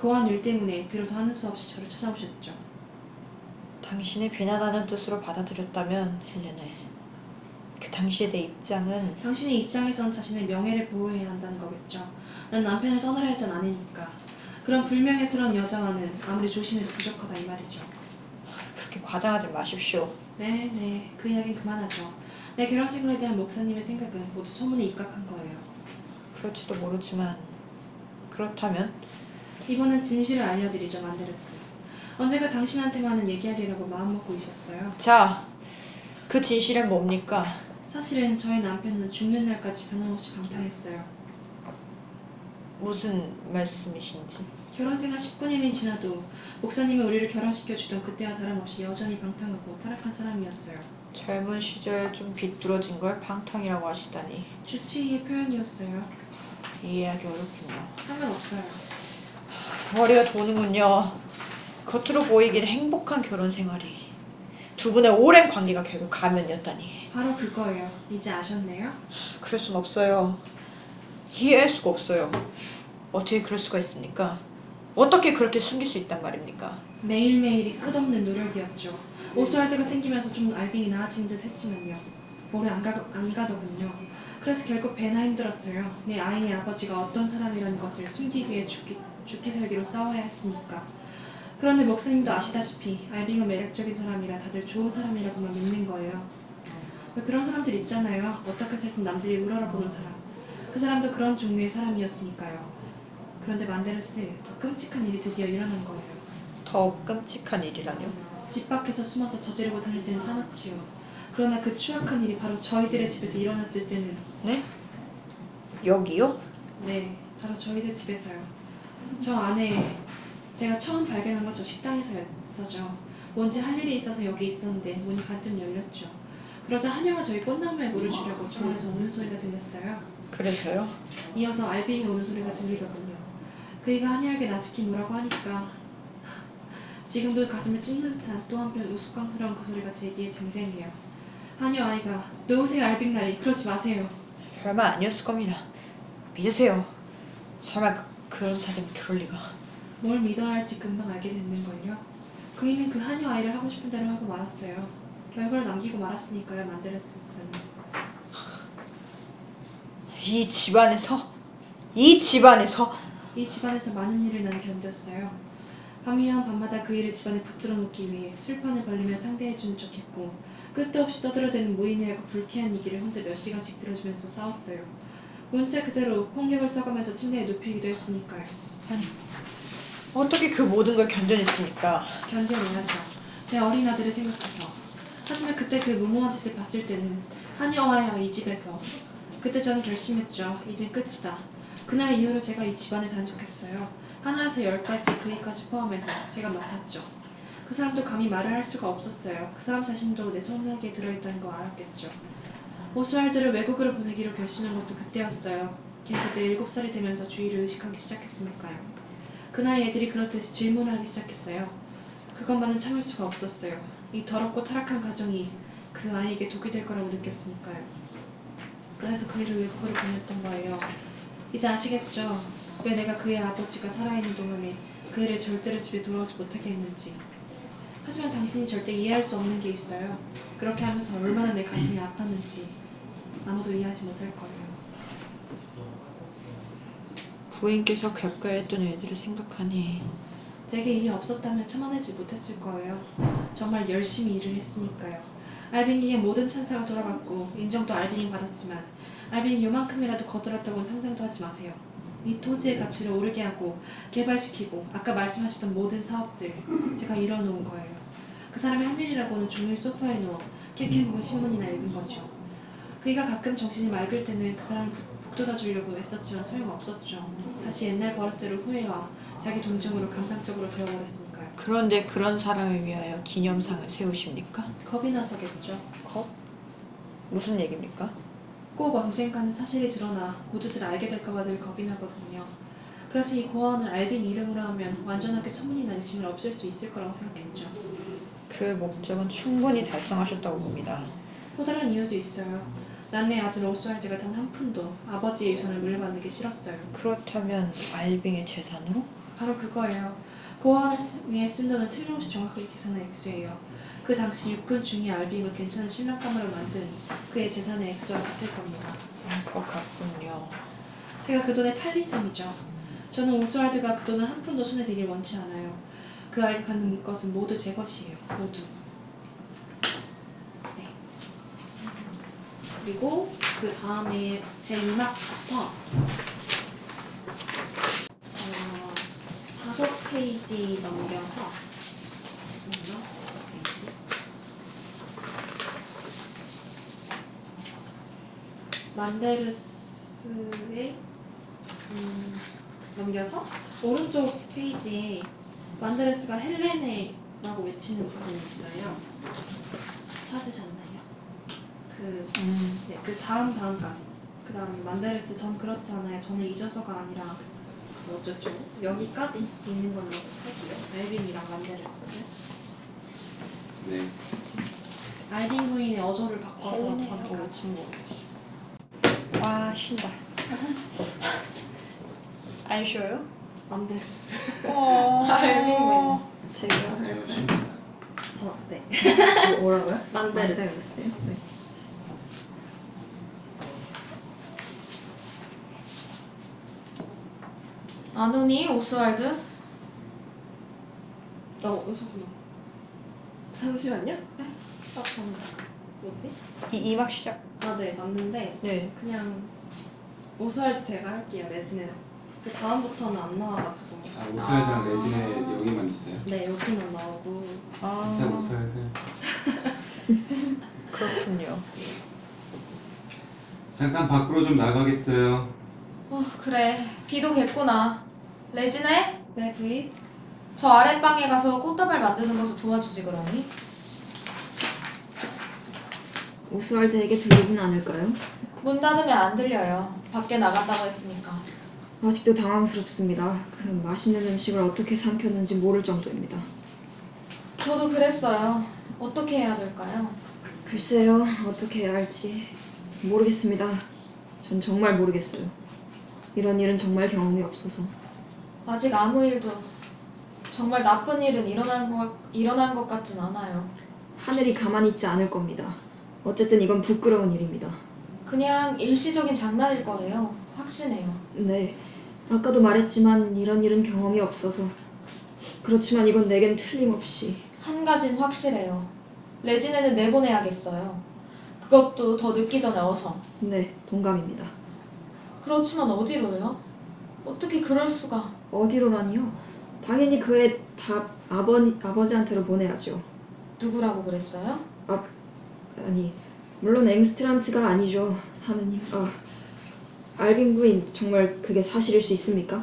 고한 일 때문에 비로소 하는 수 없이 저를 찾아오셨죠. 당신이 비난하는 뜻으로 받아들였다면 헬레네, 그 당시에 내 입장은 당신의 입장에선 자신의 명예를 보호해야 한다는 거겠죠. 난 남편을 떠나려 했던 아내니까. 그런 불명예스러운 여자와는 아무리 조심해도 부족하다 이 말이죠. 그렇게 과장하지 마십시오. 네, 그 이야기는 그만하죠. 내 결혼생활에 대한 목사님의 생각은 모두 소문에 입각한 거예요. 그럴지도 모르지만 그렇다면 이번엔 진실을 알려드리죠, 만데르스. 언젠가 당신한테만은 얘기하리라고 마음먹고 있었어요. 자, 그 진실은 뭡니까? 사실은 저희 남편은 죽는 날까지 변함없이 방탕했어요. 무슨 말씀이신지. 결혼생활 19년이 지나도 목사님이 우리를 결혼시켜주던 그때와 다름없이 여전히 방탕하고 타락한 사람이었어요. 젊은 시절 좀 비뚤어진 걸 방탕이라고 하시다니 주치의의 표현이었어요. 이해하기 어렵군요. 상관없어요. 머리가 도는군요. 겉으로 보이긴 행복한 결혼 생활이 두 분의 오랜 관계가 결국 가면이었다니. 바로 그거예요. 이제 아셨네요? 그럴 순 없어요. 이해할 수가 없어요. 어떻게 그럴 수가 있습니까? 어떻게 그렇게 숨길 수 있단 말입니까? 매일매일이 끝없는 노력이었죠. 오스왈드가 생기면서 좀 알빙이 나아진 듯 했지만요. 오래 안 가더군요. 그래서 결국 배나 힘들었어요. 내 아이의 아버지가 어떤 사람이라는 것을 숨기기 위해 죽기 살기로 싸워야 했으니까. 그런데 목사님도 아시다시피 알빙은 매력적인 사람이라 다들 좋은 사람이라고만 믿는 거예요. 왜 그런 사람들 있잖아요. 어떻게 살든 남들이 우러러보는 사람. 그 사람도 그런 종류의 사람이었으니까요. 그런데 만데르스, 더 끔찍한 일이 드디어 일어난 거예요. 더 끔찍한 일이라뇨? 집 밖에서 숨어서 저지르고 다닐 때는 참았지요. 그러나 그 추악한 일이 바로 저희들의 집에서 일어났을 때는 네? 여기요? 네, 바로 저희들 집에서요. 저 안에 제가 처음 발견한 건 저 식당에서죠. 뭔지 할 일이 있어서 여기 있었는데 문이 반쯤 열렸죠. 그러자 한영아 저희 꽃나무에 물을 주려고 저에서 우는 소리가 들렸어요. 그래서요? 이어서 알빙이 우는 소리가 들리더군요. 그이가 한여에게 나직히 뭐라고 하니까 지금도 가슴을 찢는 듯한 또 한편 우스꽝스러운 그 소리가 제 귀에 쟁쟁해요. 한여 아이가 놓으세요 알빙나리 그러지 마세요. 별말 아니었을 겁니다. 믿으세요. 설마 그런 사람이 그럴 리가. 뭘 믿어야 할지 금방 알게 됐는걸요. 그이는 그 한여 아이를 하고 싶은 대로 하고 말았어요. 결과를 남기고 말았으니까요. 만데르스 목사님. 이 집안에서 이 집안에서 많은 일을 난 견뎠어요. 밤이면 밤마다 그 일을 집안에 붙들어 놓기 위해 술판을 벌리며 상대해주는 척했고 끝도 없이 떠들어대는 무인이라고 불쾌한 얘기를 혼자 몇 시간씩 들어주면서 싸웠어요. 문체 그대로 폭력을 써가면서 침대에 눕히기도 했으니까요. 아니, 어떻게 그 모든 걸 견뎌냈습니까? 견뎌내야죠. 제 어린 아들을 생각해서. 하지만 그때 그 무모한 짓을 봤을 때는 한 영화야 이 집에서. 그때 저는 결심했죠. 이젠 끝이다. 그날 이후로 제가 이 집안에 단속했어요. 하나에서 10까지 그이까지 포함해서 제가 맡았죠. 그 사람도 감히 말을 할 수가 없었어요. 그 사람 자신도 내 손아귀에 들어있다는 거 알았겠죠. 오스왈드를 외국으로 보내기로 결심한 것도 그때였어요. 걔 그때 7살이 되면서 주의를 의식하기 시작했으니까요. 그 나이 애들이 그렇듯이 질문하기 시작했어요. 그것만은 참을 수가 없었어요. 이 더럽고 타락한 가정이 그 아이에게 독이 될 거라고 느꼈으니까요. 그래서 그 애를 외국으로 보냈던 거예요. 이제 아시겠죠? 왜 내가 그의 아버지가 살아있는 동안에 그 애를 절대로 집에 돌아오지 못하게 했는지. 하지만 당신이 절대 이해할 수 없는 게 있어요. 그렇게 하면서 얼마나 내 가슴이 아팠는지 아무도 이해하지 못할 거예요. 부인께서 겪어야 했던 애들을 생각하니 제게 일이 없었다면 참아내지 못했을 거예요. 정말 열심히 일을 했으니까요. 알빈에게 모든 찬사가 돌아갔고 인정도 알빈이 받았지만 알빈이 요만큼이라도 거들었다고는 상상도 하지 마세요. 이 토지의 가치를 오르게 하고 개발시키고 아까 말씀하셨던 모든 사업들 제가 이뤄놓은 거예요. 그 사람이 한 일이라고는 종일 소파에 누워 캔캔 신문이나 읽은 거죠. 그이가 가끔 정신이 맑을 때는 그 사람을 북돋아 주려고 애썼지만 소용없었죠. 다시 옛날 버릇대로 후회와 자기 동정으로 감상적으로 되어버렸으니까요. 그런데 그런 사람을 위하여 기념상을 세우십니까? 겁이 나서겠죠. 겁? 무슨 얘기입니까? 꼭 언젠가는 사실이 드러나 모두들 알게 될까봐 늘 겁이 나거든요. 그래서 이 고아원을 알빈 이름으로 하면 완전하게 소문이 나 의심을 없앨 수 있을 거라고 생각했죠. 그 목적은 충분히 달성하셨다고 봅니다. 또 다른 이유도 있어요. 난 내 아들 오스왈드가 단 한 푼도 아버지의 유산을 물려받는 게 싫었어요. 그렇다면 알빙의 재산으로? 바로 그거예요. 고아원을 위해 쓴 돈은 틀림없이 정확하게 계산한 액수예요. 그 당시 육군 중위 알빙을 괜찮은 신랑감으로 만든 그의 재산의 액수와 같을 겁니다. 것 같군요. 제가 그 돈에 팔린 셈이죠. 저는 오스왈드가 그 돈을 한 푼도 손에 대길 원치 않아요. 그 아이가 갖는 것은 모두 제 것이에요. 모두. 네. 그리고 그 다음에 제 2막부터 5페이지 넘겨서 만데르스의 넘겨서 오른쪽 페이지에 만데르스가 헬레네라고 외치는 부분이 있어요. 찾으셨나요? 네, 그 다음까지. 그 다음에 만데르스 전 그렇지 않아요. 저는 잊어서가 아니라 어쩌죠? 여기까지 있는 걸로 할게요. 알빈이랑 만데르스는. 네. 알빈 부인의 어조를 바꿔서 헬레네. 전까지. 와, 쉰다. 안 쉬어요? 만데르스. 알빙 부인. 제가 해볼까요? 네. 뭐라고요? 만데르스. 만데르스요? 네. 안 오니, 오스왈드? 잠깐만. 잠시만요. 네? 잠깐만. 뭐지? 이막 시작. 아, 네, 맞는데 네. 그냥 오스왈드 제가 할게요. 레지네랑. 그 다음부터는 안 나와가지고. 아, 오스왈드랑 레진에 여기만 있어요? 네, 여기만 나오고. 제 오스왈드. 그렇군요. 잠깐 밖으로 좀 나가겠어요. 그래. 비도 겠구나. 레지네? 네, 부인. 저 아랫방에 가서 꽃다발 만드는 것을 도와주지 그러니? 오스왈드에게 들리진 않을까요? 문 닫으면 안 들려요. 밖에 나간다고 했으니까. 아직도 당황스럽습니다. 그 맛있는 음식을 어떻게 삼켰는지 모를 정도입니다. 저도 그랬어요. 어떻게 해야 될까요? 글쎄요, 어떻게 해야 할지 모르겠습니다. 전 정말 모르겠어요. 이런 일은 정말 경험이 없어서. 아직 아무 일도, 정말 나쁜 일은 일어난 것 같진 않아요. 하늘이 가만히 있지 않을 겁니다. 어쨌든 이건 부끄러운 일입니다. 그냥 일시적인 장난일 거예요. 확신해요. 네, 아까도 말했지만 이런 일은 경험이 없어서. 그렇지만 이건 내겐 틀림없이. 한 가진 확실해요. 레지네는 내보내야겠어요. 그것도 더 늦기 전에 어서. 네, 동감입니다. 그렇지만 어디로요? 어떻게 그럴 수가? 어디로라니요? 당연히 그의 답 아버지한테로 보내야죠. 누구라고 그랬어요? 아니, 물론 앵스트란트가 아니죠. 하느님. 알빈 부인, 정말 그게 사실일 수 있습니까?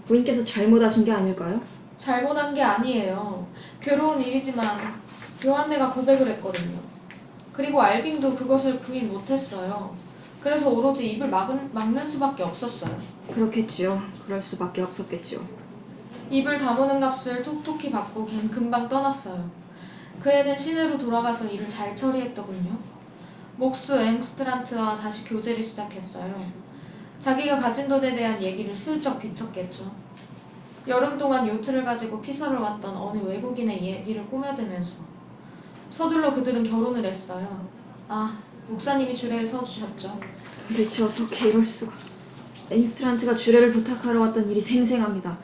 부인께서 잘못하신 게 아닐까요? 잘못한 게 아니에요. 괴로운 일이지만 요한네가 고백을 했거든요. 그리고 알빙도 그것을 부인 못했어요. 그래서 오로지 입을 막는 수밖에 없었어요. 그렇겠지요. 그럴 수밖에 없었겠지요. 입을 다무는 값을 톡톡히 받고 걘 금방 떠났어요. 그 애는 시내로 돌아가서 일을 잘 처리했더군요. 목수 앵스트란트와 다시 교제를 시작했어요. 자기가 가진 돈에 대한 얘기를 슬쩍 비쳤겠죠. 여름 동안 요트를 가지고 피서를 왔던 어느 외국인의 얘기를 꾸며대면서 서둘러 그들은 결혼을 했어요. 목사님이 주례를 서주셨죠. 도대체 어떻게 이럴 수가. 앵스트란트가 주례를 부탁하러 왔던 일이 생생합니다.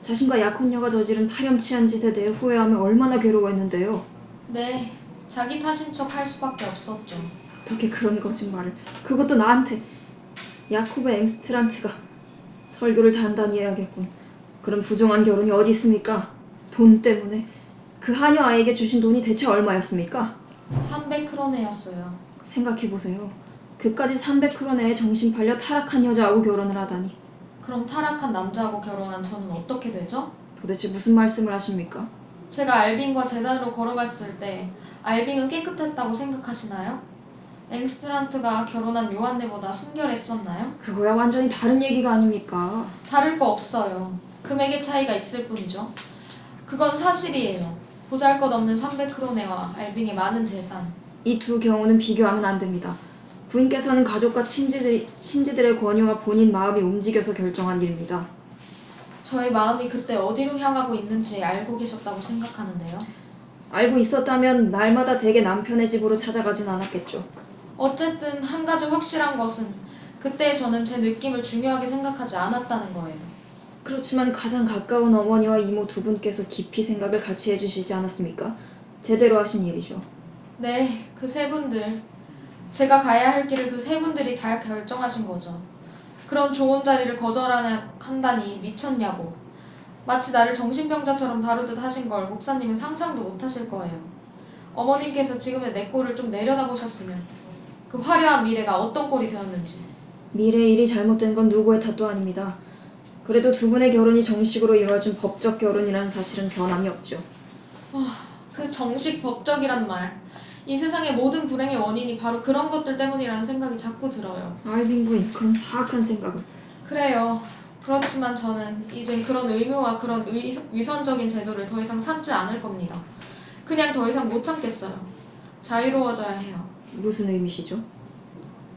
자신과 야콥녀가 저지른 파렴치한 짓에 대해 후회하며 얼마나 괴로워했는데요. 네, 자기 탓인 척 할 수밖에 없었죠. 어떻게 그런 거짓말을. 그것도 나한테. 야코브 앵스트란트가. 설교를 단단히 해야겠군. 그런 부정한 결혼이 어디 있습니까? 돈 때문에. 그 하녀 아이에게 주신 돈이 대체 얼마였습니까? 300크로네였어요. 생각해보세요. 그까지 300크로네에 정신 팔려 타락한 여자하고 결혼을 하다니. 그럼 타락한 남자하고 결혼한 저는 어떻게 되죠? 도대체 무슨 말씀을 하십니까? 제가 알빙과 재단으로 걸어갔을 때 알빙은 깨끗했다고 생각하시나요? 앵스트란트가 결혼한 요한네보다 순결했었나요? 그거야 완전히 다른 얘기가 아닙니까? 다를 거 없어요. 금액의 차이가 있을 뿐이죠. 그건 사실이에요. 보잘것없는 300크로네와 알빙의 많은 재산. 이 두 경우는 비교하면 안 됩니다. 부인께서는 가족과 친지들의 권유와 본인 마음이 움직여서 결정한 일입니다. 저의 마음이 그때 어디로 향하고 있는지 알고 계셨다고 생각하는데요. 알고 있었다면 날마다 댁의 남편의 집으로 찾아가진 않았겠죠. 어쨌든 한 가지 확실한 것은 그때 저는 제 느낌을 중요하게 생각하지 않았다는 거예요. 그렇지만 가장 가까운 어머니와 이모 두 분께서 깊이 생각을 같이 해주시지 않았습니까? 제대로 하신 일이죠. 네, 그 세 분들. 제가 가야 할 길을 그 세 분들이 다 결정하신 거죠. 그런 좋은 자리를 거절한다니 미쳤냐고. 마치 나를 정신병자처럼 다루듯 하신 걸 목사님은 상상도 못하실 거예요. 어머님께서 지금의 내 꼴을 좀 내려다보셨으면 그 화려한 미래가 어떤 꼴이 되었는지. 미래의 일이 잘못된 건 누구의 탓도 아닙니다. 그래도 두 분의 결혼이 정식으로 이루어진 법적 결혼이라는 사실은 변함이 없죠. 그 정식 법적이란 말. 이 세상의 모든 불행의 원인이 바로 그런 것들 때문이라는 생각이 자꾸 들어요. 알빈 부인, 그런 사악한 생각을. 그래요. 그렇지만 저는 이젠 그런 의무와 그런 위선적인 제도를 더 이상 참지 않을 겁니다. 그냥 더 이상 못 참겠어요. 자유로워져야 해요. 무슨 의미시죠?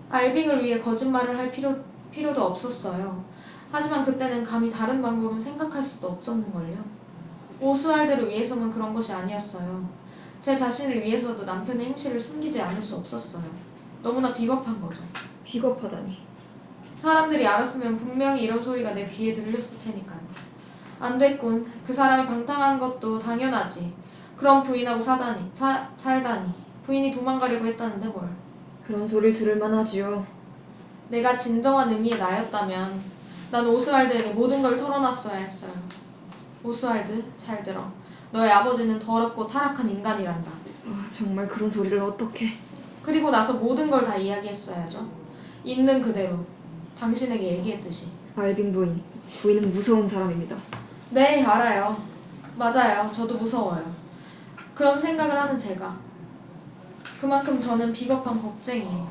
알빙을 위해 거짓말을 할 필요도 없었어요. 하지만 그때는 감히 다른 방법은 생각할 수도 없었는걸요. 오스왈드를 위해서만 그런 것이 아니었어요. 제 자신을 위해서도 남편의 행실을 숨기지 않을 수 없었어요. 너무나 비겁한 거죠. 비겁하다니. 사람들이 알았으면 분명히 이런 소리가 내 귀에 들렸을 테니까요. 안 됐군. 그 사람이 방탕한 것도 당연하지. 그럼 부인하고 살다니. 부인이 도망가려고 했다는데 뭘. 그런 소리를 들을 만하지요. 내가 진정한 의미의 나였다면 난 오스왈드에게 모든 걸 털어놨어야 했어요. 오스왈드, 잘 들어. 너의 아버지는 더럽고 타락한 인간이란다. 정말 그런 소리를 어떻게... 그리고 나서 모든 걸 다 이야기했어야죠. 있는 그대로. 당신에게 얘기했듯이. 알빈 부인, 부인은 무서운 사람입니다. 네, 알아요. 맞아요. 저도 무서워요. 그런 생각을 하는 제가. 그만큼 저는 비겁한 겁쟁이에요.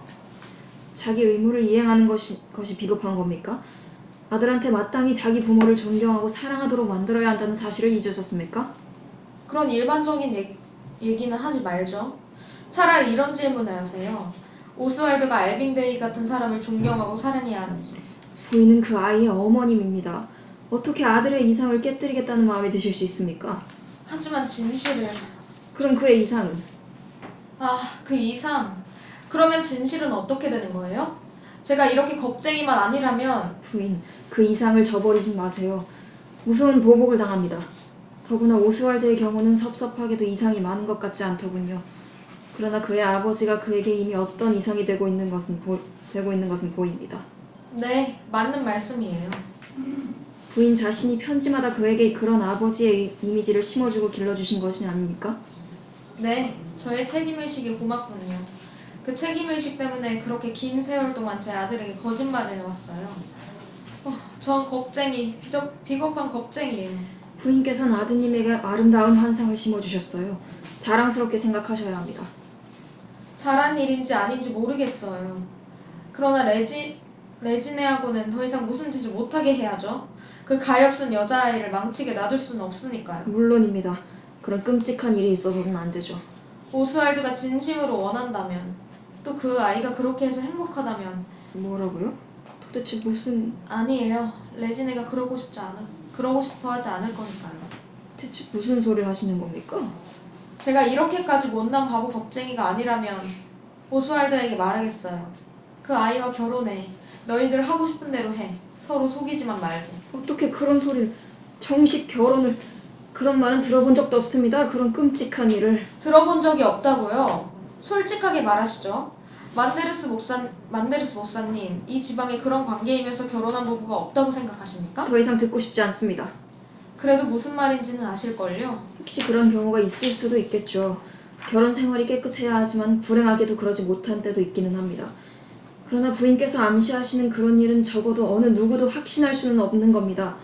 자기 의무를 이행하는 것이 비겁한 겁니까? 아들한테 마땅히 자기 부모를 존경하고 사랑하도록 만들어야 한다는 사실을 잊으셨습니까? 그런 일반적인 얘기는 하지 말죠. 차라리 이런 질문을 하세요. 오스왈드가 알빙데이 같은 사람을 존경하고 사랑해야 하는지. 부인은 그 아이의 어머님입니다. 어떻게 아들의 이상을 깨뜨리겠다는 마음이 드실 수 있습니까? 하지만 진실을... 그럼 그의 이상은? 그 이상... 그러면 진실은 어떻게 되는 거예요? 제가 이렇게 겁쟁이만 아니라면... 부인, 그 이상을 저버리진 마세요. 무서운 보복을 당합니다. 더구나 오스왈드의 경우는 섭섭하게도 이상이 많은 것 같지 않더군요. 그러나 그의 아버지가 그에게 이미 어떤 이상이 되고 있는 것은 보입니다. 네, 맞는 말씀이에요. 부인 자신이 편지마다 그에게 그런 아버지의 이미지를 심어주고 길러주신 것이 아닙니까? 네, 저의 책임의식이 고맙군요. 그 책임의식 때문에 그렇게 긴 세월 동안 제 아들에게 거짓말을 해왔어요. 전 겁쟁이, 비겁한 겁쟁이에요. 부인께서는 아드님에게 아름다운 환상을 심어주셨어요. 자랑스럽게 생각하셔야 합니다. 잘한 일인지 아닌지 모르겠어요. 그러나 레지네하고는 더 이상 무슨 짓을 못하게 해야죠. 그 가엾은 여자아이를 망치게 놔둘 수는 없으니까요. 물론입니다. 그런 끔찍한 일이 있어서는 안 되죠. 오스왈드가 진심으로 원한다면, 또 그 아이가 그렇게 해서 행복하다면. 뭐라고요? 도대체 무슨... 아니에요. 레지네가 그러고 싶어 하지 않을 거니까요. 대체 무슨 소리를 하시는 겁니까? 제가 이렇게까지 못난 바보 겁쟁이가 아니라면 오스왈드에게 말하겠어요. 그 아이와 결혼해. 너희들 하고 싶은 대로 해. 서로 속이지만 말고. 어떻게 그런 소리를... 정식 결혼을... 그런 말은 들어본 적도 없습니다. 그런 끔찍한 일을... 들어본 적이 없다고요? 솔직하게 말하시죠. 만데르스 목사님, 이 지방에 그런 관계이면서 결혼한 부부가 없다고 생각하십니까? 더 이상 듣고 싶지 않습니다. 그래도 무슨 말인지는 아실걸요? 혹시 그런 경우가 있을 수도 있겠죠. 결혼 생활이 깨끗해야 하지만 불행하게도 그러지 못한 때도 있기는 합니다. 그러나 부인께서 암시하시는 그런 일은 적어도 어느 누구도 확신할 수는 없는 겁니다.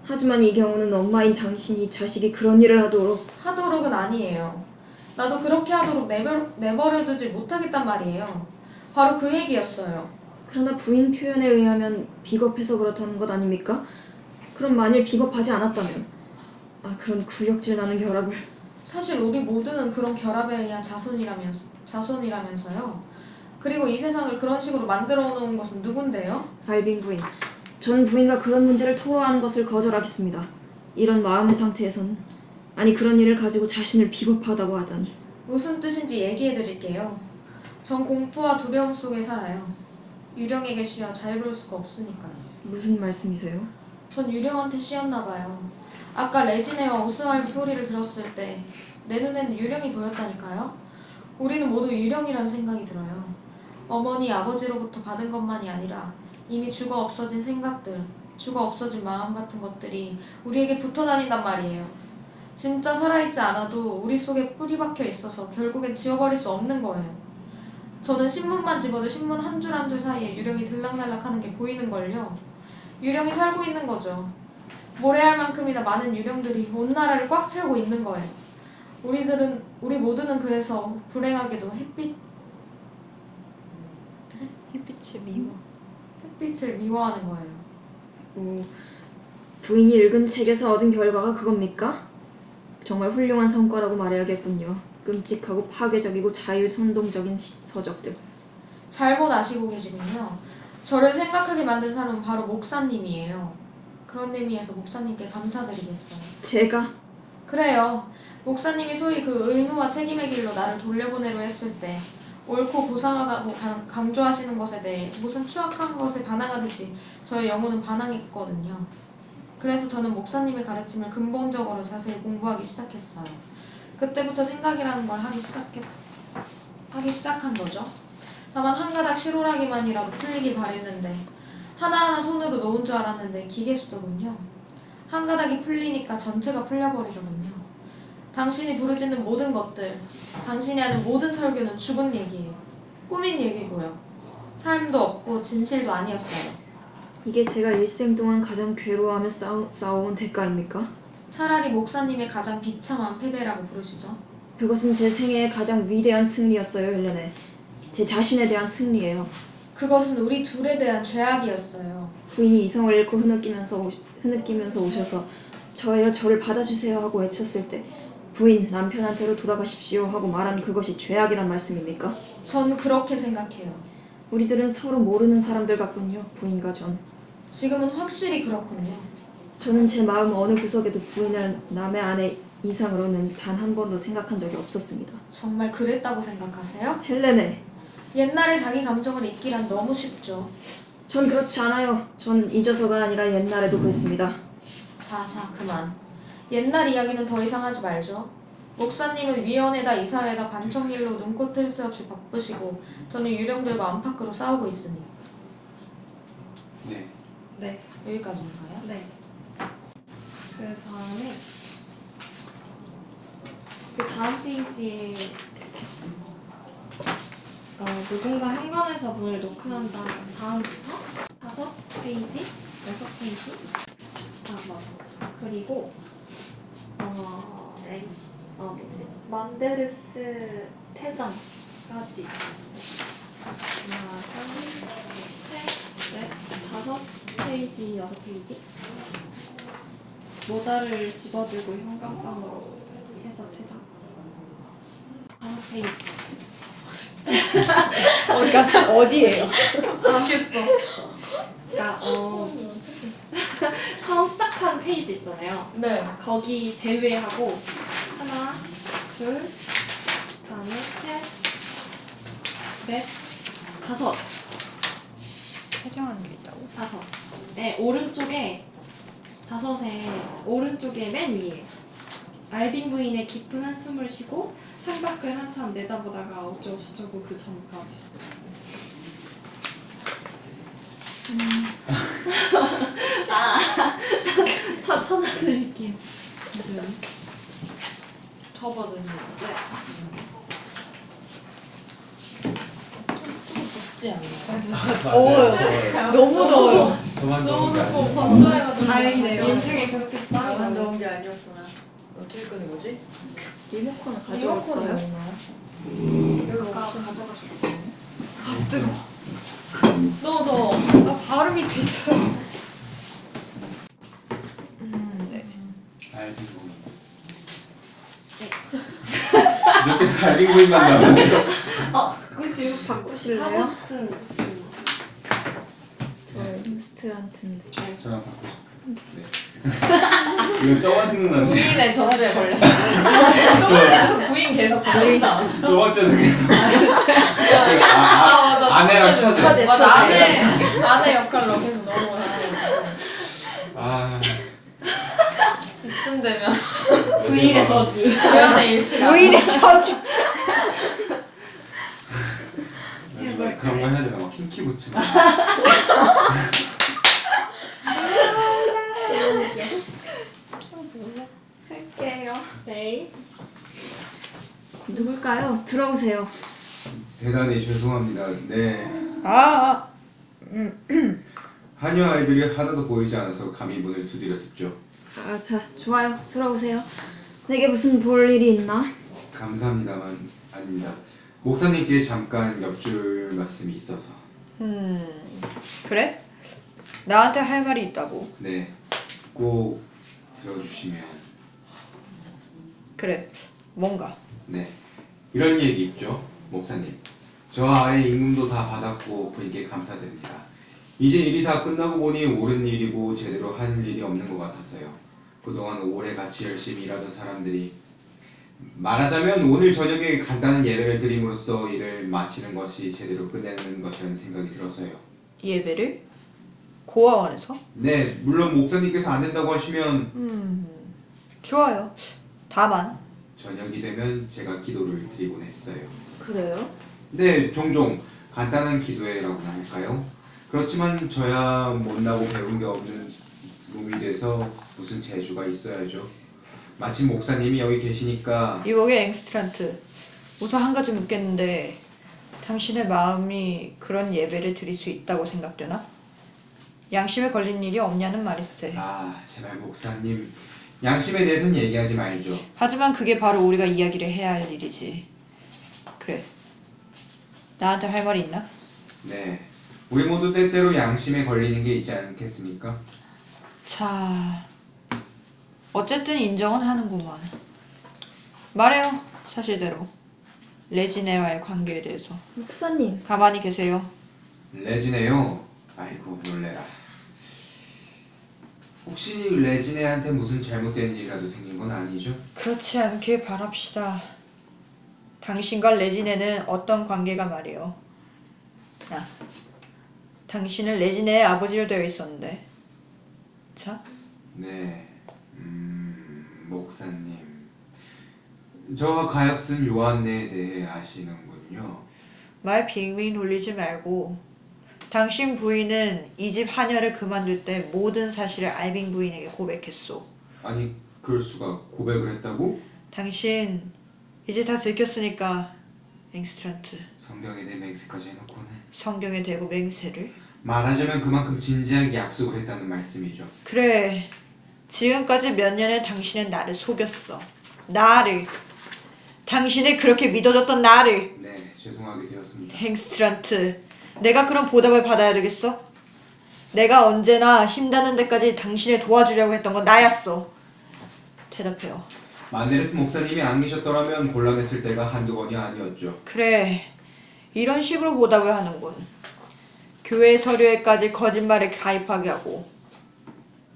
하지만 이 경우는 엄마인 당신이 자식이 그런 일을 하도록은 아니에요. 나도 그렇게 하도록 내버려두지 못하겠단 말이에요. 바로 그 얘기였어요. 그러나 부인 표현에 의하면 비겁해서 그렇다는 것 아닙니까? 그럼 만일 비겁하지 않았다면 그런 구역질 나는 결합을... 사실 우리 모두는 그런 결합에 의한 자손이라면서요. 그리고 이 세상을 그런 식으로 만들어 놓은 것은 누군데요? 알빙 부인, 전 부인과 그런 문제를 토로하는 것을 거절하겠습니다. 이런 마음의 상태에서는... 그런 일을 가지고 자신을 비겁하다고 하다니... 무슨 뜻인지 얘기해드릴게요. 전 공포와 두려움 속에 살아요. 유령에게 씌어 자유로울 수가 없으니까요. 무슨 말씀이세요? 전 유령한테 씌었나봐요. 아까 레지네와 오스왈드 소리를 들었을 때 내 눈에는 유령이 보였다니까요. 우리는 모두 유령이라는 생각이 들어요. 어머니, 아버지로부터 받은 것만이 아니라 이미 죽어 없어진 생각들, 죽어 없어진 마음 같은 것들이 우리에게 붙어다닌단 말이에요. 진짜 살아있지 않아도 우리 속에 뿌리 박혀 있어서 결국엔 지워버릴 수 없는 거예요. 저는 신문만 집어도 신문 한 줄 한 줄 사이에 유령이 들락날락 하는 게 보이는걸요. 유령이 살고 있는 거죠. 모래알 만큼이나 많은 유령들이 온 나라를 꽉 채우고 있는 거예요. 우리 모두는 그래서 불행하게도 햇빛을 미워하는 거예요. 부인이 읽은 책에서 얻은 결과가 그겁니까? 정말 훌륭한 성과라고 말해야겠군요. 끔찍하고 파괴적이고 자유선동적인 서적들. 잘못 아시고 계시군요. 저를 생각하게 만든 사람은 바로 목사님이에요. 그런 의미에서 목사님께 감사드리겠어요. 제가? 그래요. 목사님이 소위 그 의무와 책임의 길로 나를 돌려보내려 했을 때 옳고 고상하다고 강조하시는 것에 대해 무슨 추악한 것에 반항하듯이 저의 영혼은 반항했거든요. 그래서 저는 목사님의 가르침을 근본적으로 자세히 공부하기 시작했어요. 그때부터 생각이라는 걸 하기 시작한 거죠. 다만 한 가닥 실오라기만이라도 풀리길 바랬는데 하나하나 손으로 놓은 줄 알았는데 기계수더군요. 한 가닥이 풀리니까 전체가 풀려버리더군요. 당신이 부르짖는 모든 것들, 당신이 하는 모든 설교는 죽은 얘기예요. 꾸민 얘기고요. 삶도 없고 진실도 아니었어요. 이게 제가 일생 동안 가장 괴로워하며 싸워온 대가입니까? 차라리 목사님의 가장 비참한 패배라고 부르시죠. 그것은 제 생애의 가장 위대한 승리였어요, 헬레네. 제 자신에 대한 승리예요. 그것은 우리 둘에 대한 죄악이었어요. 부인이 이성을 잃고 흐느끼면서 오셔서 저를 받아주세요 하고 외쳤을 때 부인, 남편한테로 돌아가십시오 하고 말한 그것이 죄악이란 말씀입니까? 전 그렇게 생각해요. 우리들은 서로 모르는 사람들 같군요, 부인과 전. 지금은 확실히 그렇군요. 저는 제 마음 어느 구석에도 부인을 남의 아내 이상으로는 단 한 번도 생각한 적이 없었습니다. 정말 그랬다고 생각하세요? 헬레네. 옛날에 자기 감정을 잊기란 너무 쉽죠. 전 그렇지 않아요. 전 잊어서가 아니라 옛날에도 그랬습니다. 자, 그만. 옛날 이야기는 더 이상 하지 말죠. 목사님은 위원회다 이사회다 관청일로 눈코 뜰 새 없이 바쁘시고 저는 유령들과 안팎으로 싸우고 있으니. 네. 네. 여기까지인가요? 네. 그 다음 페이지에 누군가 현관에서 문을 노크한 다음부터 5페이지, 6페이지 맞아. 그리고 만데르스 퇴장까지 하나, 둘, 셋, 넷, 5페이지, 6페이지 모자를 집어들고 현관방으로 해서 퇴장 5페이지 그러니까 어디예요? 그러니까 처음 시작한 페이지 있잖아요. 네. 거기 제외하고 하나, 둘, 그다음에 셋, 넷, 5. 퇴장하는 게 있다고? 5. 네, 오른쪽에 5에 오른쪽에 맨 위에 알빈 부인의 깊은 한숨을 쉬고 창밖을 한참 내다보다가 어쩌고 저쩌고 그 전까지. 찾아드릴게요. 잠시만요. 저 버전이요. 좀 덥지 않나요? 더워요. 너무 더워요. 저만 너무 더운 게 덥고 아니고. 건조해가지고. 다행이네요. 인중에 그렇게 나만 쌓여가지고. 더운 게 아니었구나. 어떻게 끄는 거지? 리모컨을 리모컨이 가져올까요? 없나요? 아까 가져가셨거든요. 너무 더워. 아, 바로 밑에 있어. 네. 알빈 부인. 네. 이렇게 알빈 부인만 나오네요. 그거 지금 바꾸실래요? 하고 싶은 씬. 저 앵스트란트인데. 저랑 바꾸고 싶어요. 네. 이거 저만 생각나는데. 부인의 저주에 걸렸어요. 이거 부인 계속 걸린다. 저번 주에 계속. 맞아. 아내랑 처제. 처제. 맞아. 아내 역할로 계속 넘어가고. 아, 이쯤 되면 부인의 저주. 우연의 일치가. 부인의 저주. 요즘 그런 거 해야 되나? 막 킹키 붙이고. 할게요. 네. 누굴까요? 들어오세요. 대단히 죄송합니다. 네. 아, 한여 아이들이 하나도 보이지 않아서 감히 문을 두드렸었죠. 자, 좋아요. 들어오세요. 내게 무슨 볼 일이 있나? 감사합니다만 아닙니다. 목사님께 잠깐 여쭐 말씀이 있어서. 그래? 나한테 할 말이 있다고. 네. 꼭 들어주시면. 그래. 뭔가. 네. 이런 얘기 있죠, 목사님. 저와 아이 임금도 다 받았고 부인께 감사드립니다. 이제 일이 다 끝나고 보니 옳은 일이고 제대로 한 일이 없는 것 같아서요. 그동안 오래 같이 열심히 일하던 사람들이 말하자면 오늘 저녁에 간단한 예배를 드림으로써 일을 마치는 것이 제대로 끝내는 것이라는 생각이 들어서요. 예배를? 고아원에서? 네, 물론 목사님께서 안 된다고 하시면 좋아요. 다만 저녁이 되면 제가 기도를 드리곤 했어요. 그래요? 네, 종종 간단한 기도회라고나 할까요? 그렇지만 저야 못나고 배운 게 없는 놈이 돼서 무슨 재주가 있어야죠. 마침 목사님이 여기 계시니까. 이복의 앵스트란트. 우선 한 가지 묻겠는데 당신의 마음이 그런 예배를 드릴 수 있다고 생각되나? 양심에 걸린 일이 없냐는 말일세. 아, 제발 목사님. 양심에 대해서는 얘기하지 말죠. 하지만 그게 바로 우리가 이야기를 해야 할 일이지. 그래. 나한테 할 말이 있나? 네, 우리 모두 때때로 양심에 걸리는 게 있지 않겠습니까? 자, 어쨌든 인정은 하는구만. 말해요, 사실대로. 레지네와의 관계에 대해서. 목사님. 가만히 계세요. 레지네요? 아이고 놀래라. 혹시 레지네한테 무슨 잘못된 일이라도 생긴 건 아니죠? 그렇지 않길 바랍시다. 당신과 레지네는 어떤 관계가 말이에요? 당신은 레지네의 아버지로 되어 있었는데. 자? 네, 목사님. 저 가엾은 요한네에 대해 아시는군요. 말 빙빙 돌리지 말고 당신 부인은 이 집 하녀를 그만둘 때 모든 사실을 알빙 부인에게 고백했소. 아니, 그럴 수가. 고백을 했다고? 당신 이제 다 들켰으니까 앵스트란트. 성경에 내 맹세까지 해놓고는. 성경에 대고 맹세를? 말하자면 그만큼 진지하게 약속을 했다는 말씀이죠. 그래. 지금까지 몇 년을 당신은 나를 속였어. 나를. 당신을 그렇게 믿어줬던 나를. 네, 죄송하게 되었습니다. 앵스트란트. 내가 그런 보답을 받아야 되겠어? 내가 언제나 힘닿는 데까지 당신을 도와주려고 했던 건 나였어. 대답해요. 만데레스 목사님이 안 계셨더라면 곤란했을 때가 한두 번이 아니었죠. 그래. 이런 식으로 보답을 하는군. 교회 서류에까지 거짓말을 가입하게 하고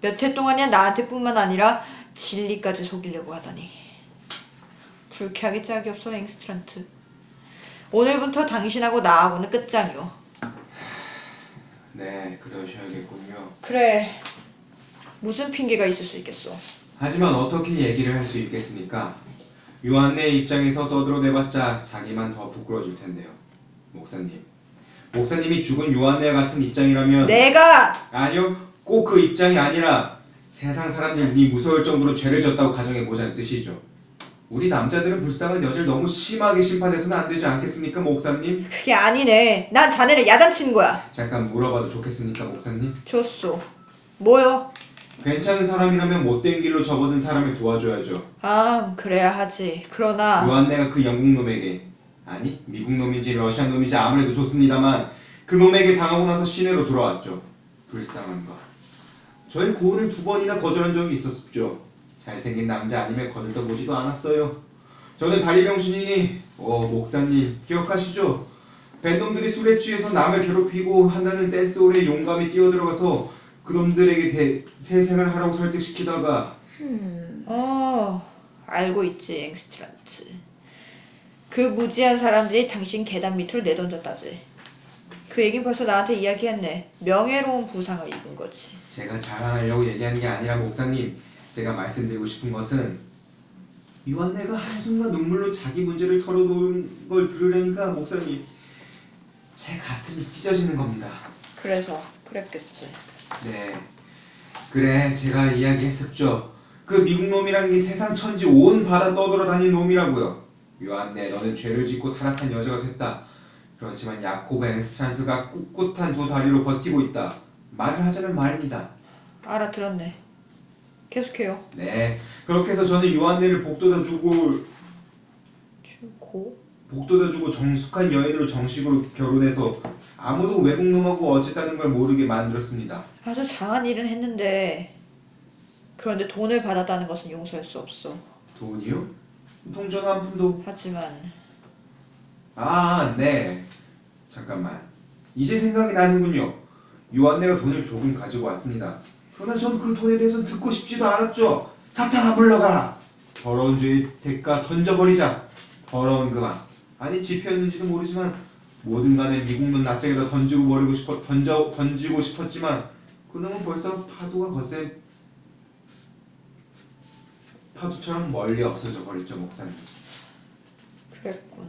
몇 해 동안이야 나한테뿐만 아니라 진리까지 속이려고 하다니. 불쾌하기 짝이 없어 앵스트란트. 오늘부터 당신하고 나하고는 끝장이오. 네, 그러셔야겠군요. 그래. 무슨 핑계가 있을 수 있겠어. 하지만 어떻게 얘기를 할 수 있겠습니까? 요한네 입장에서 떠들어대봤자 자기만 더 부끄러질 텐데요. 목사님. 목사님이 죽은 요한네 같은 입장이라면 내가! 아니요, 꼭 그 입장이 아니라 세상 사람들 눈이 무서울 정도로 죄를 졌다고 가정해보자는 뜻이죠. 우리 남자들은 불쌍한 여자를 너무 심하게 심판해서는 안 되지 않겠습니까, 목사님? 그게 아니네. 난 자네를 야단치는 거야. 잠깐 물어봐도 좋겠습니까, 목사님? 좋소. 뭐요? 괜찮은 사람이라면 못된 길로 접어든 사람을 도와줘야죠. 아, 그래야 하지. 그러나 요한네가 그 영국 놈에게, 아니 미국 놈인지 러시아 놈인지 아무래도 좋습니다만 그 놈에게 당하고 나서 시내로 돌아왔죠. 불쌍한 거. 저희 구원을 2번이나 거절한 적이 있었죠. 잘생긴 남자 아니면 거들떠보지도 않았어요. 저는 다리병신이니 목사님 기억하시죠? 밴놈들이 술에 취해서 남을 괴롭히고 한다는 댄스홀에 용감히 뛰어들어가서 그놈들에게 세생을 하라고 설득시키다가 알고 있지 앵스트란트. 그 무지한 사람들이 당신 계단 밑으로 내던졌다지. 그 얘긴 벌써 나한테 이야기했네. 명예로운 부상을 입은 거지. 제가 자랑하려고 얘기하는 게 아니라 목사님, 제가 말씀드리고 싶은 것은 요한네가 한숨과 눈물로 자기 문제를 털어놓은 걸 들으려니까 목사님, 제 가슴이 찢어지는 겁니다. 그래서 그랬겠지. 네, 그래 제가 이야기했었죠. 그 미국 놈이란 게 세상 천지 온 바다 떠돌아다니는 놈이라고요. 요한네, 너는 죄를 짓고 타락한 여자가 됐다. 그렇지만 야코브 앵스트란트가 꿋꿋한 2다리로 버티고 있다. 말을 하자면 말입니다. 알아들었네. 계속해요. 네, 그렇게 해서 저는 요한네를 복돋아주고 정숙한 여인으로 정식으로 결혼해서 아무도 외국놈하고 어쨌다는 걸 모르게 만들었습니다. 아주 장한 일은 했는데 그런데 돈을 받았다는 것은 용서할 수 없어. 돈이요? 통전 한 푼도. 하지만 네. 잠깐만. 이제 생각이 나는군요. 요한네가 돈을 조금 가지고 왔습니다. 그러나 전 그 돈에 대해서 듣고 싶지도 않았죠. 사탄아 물러가라. 더러운 죄의 대가 던져버리자. 더러운 그만. 아니 지표였는지도 모르지만 뭐든 간에 미국놈 납작에다 던지고 싶었지만 그놈은 벌써 파도가 거센 파도처럼 멀리 없어져 버렸죠, 목사님. 그랬군.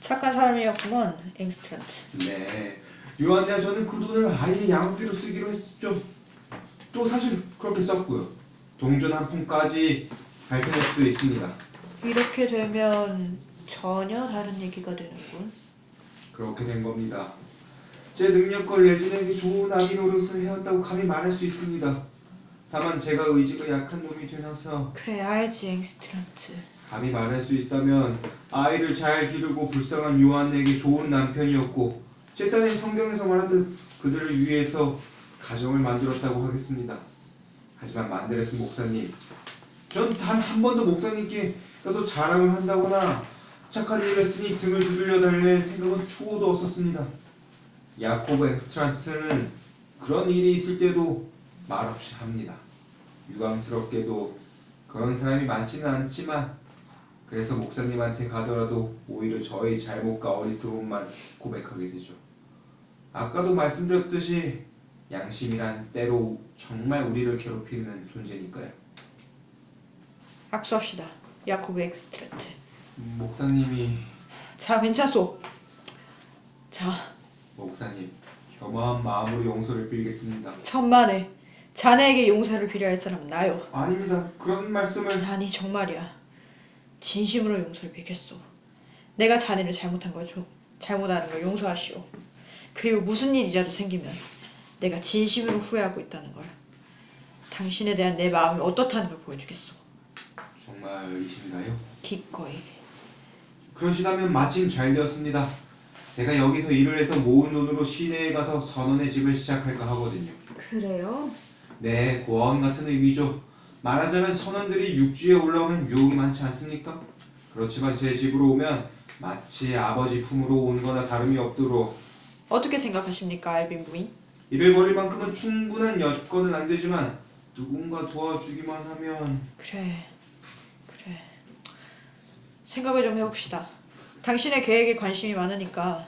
착한 사람이었구먼 앵스트란트. 네, 요한네와 저는 그 돈을 아예 양육비로 쓰기로 했었죠. 또 사실 그렇게 썼고요. 동전 한 푼까지 밝혀낼 수 있습니다. 이렇게 되면 전혀 다른 얘기가 되는군. 그렇게 된 겁니다. 제 능력과 레진에게 좋은 아기 노릇을 해왔다고 감히 말할 수 있습니다. 다만 제가 의지가 약한 놈이 되어서 그래 알지 앵스트란트. 감히 말할 수 있다면 아이를 잘 기르고 불쌍한 요한에게 좋은 남편이었고 제 딴에 성경에서 말하듯 그들을 위해서 가정을 만들었다고 하겠습니다. 하지만 만데레스 목사님, 전 단 한 번도 목사님께 가서 자랑을 한다거나 착한 일을 했으니 등을 두들려 달랠 생각은 추호도 없었습니다. 야코브 앵스트란트는 그런 일이 있을 때도 말없이 합니다. 유감스럽게도 그런 사람이 많지는 않지만 그래서 목사님한테 가더라도 오히려 저의 잘못과 어리석음만 고백하게 되죠. 아까도 말씀드렸듯이 양심이란 때로 정말 우리를 괴롭히는 존재니까요. 악수합시다. 야코브 앵스트란트. 목사님이... 자 괜찮소. 자 목사님, 겸허한 마음으로 용서를 빌겠습니다. 천만에. 자네에게 용서를 빌어할 사람은 나요. 아닙니다. 그런 말씀을... 아니 정말이야. 진심으로 용서를 빌겠소. 내가 자네를 잘못하는 걸 용서하시오. 그리고 무슨 일이라도 생기면 내가 진심으로 후회하고 있다는 걸, 당신에 대한 내 마음이 어떻다는 걸 보여주겠소. 정말이신가요? 기꺼이. 그러시다면 마침 잘 되었습니다. 제가 여기서 일을 해서 모은 돈으로 시내에 가서 선원의 집을 시작할까 하거든요. 그래요? 네, 고아원 같은 의미죠. 말하자면 선원들이 육지에 올라오면 유혹이 많지 않습니까? 그렇지만 제 집으로 오면 마치 아버지 품으로 온 거나 다름이 없도록... 어떻게 생각하십니까, 알빈 부인? 일을 벌일 만큼은 충분한 여건은 안 되지만 누군가 도와주기만 하면... 그래. 생각을 좀 해봅시다. 당신의 계획에 관심이 많으니까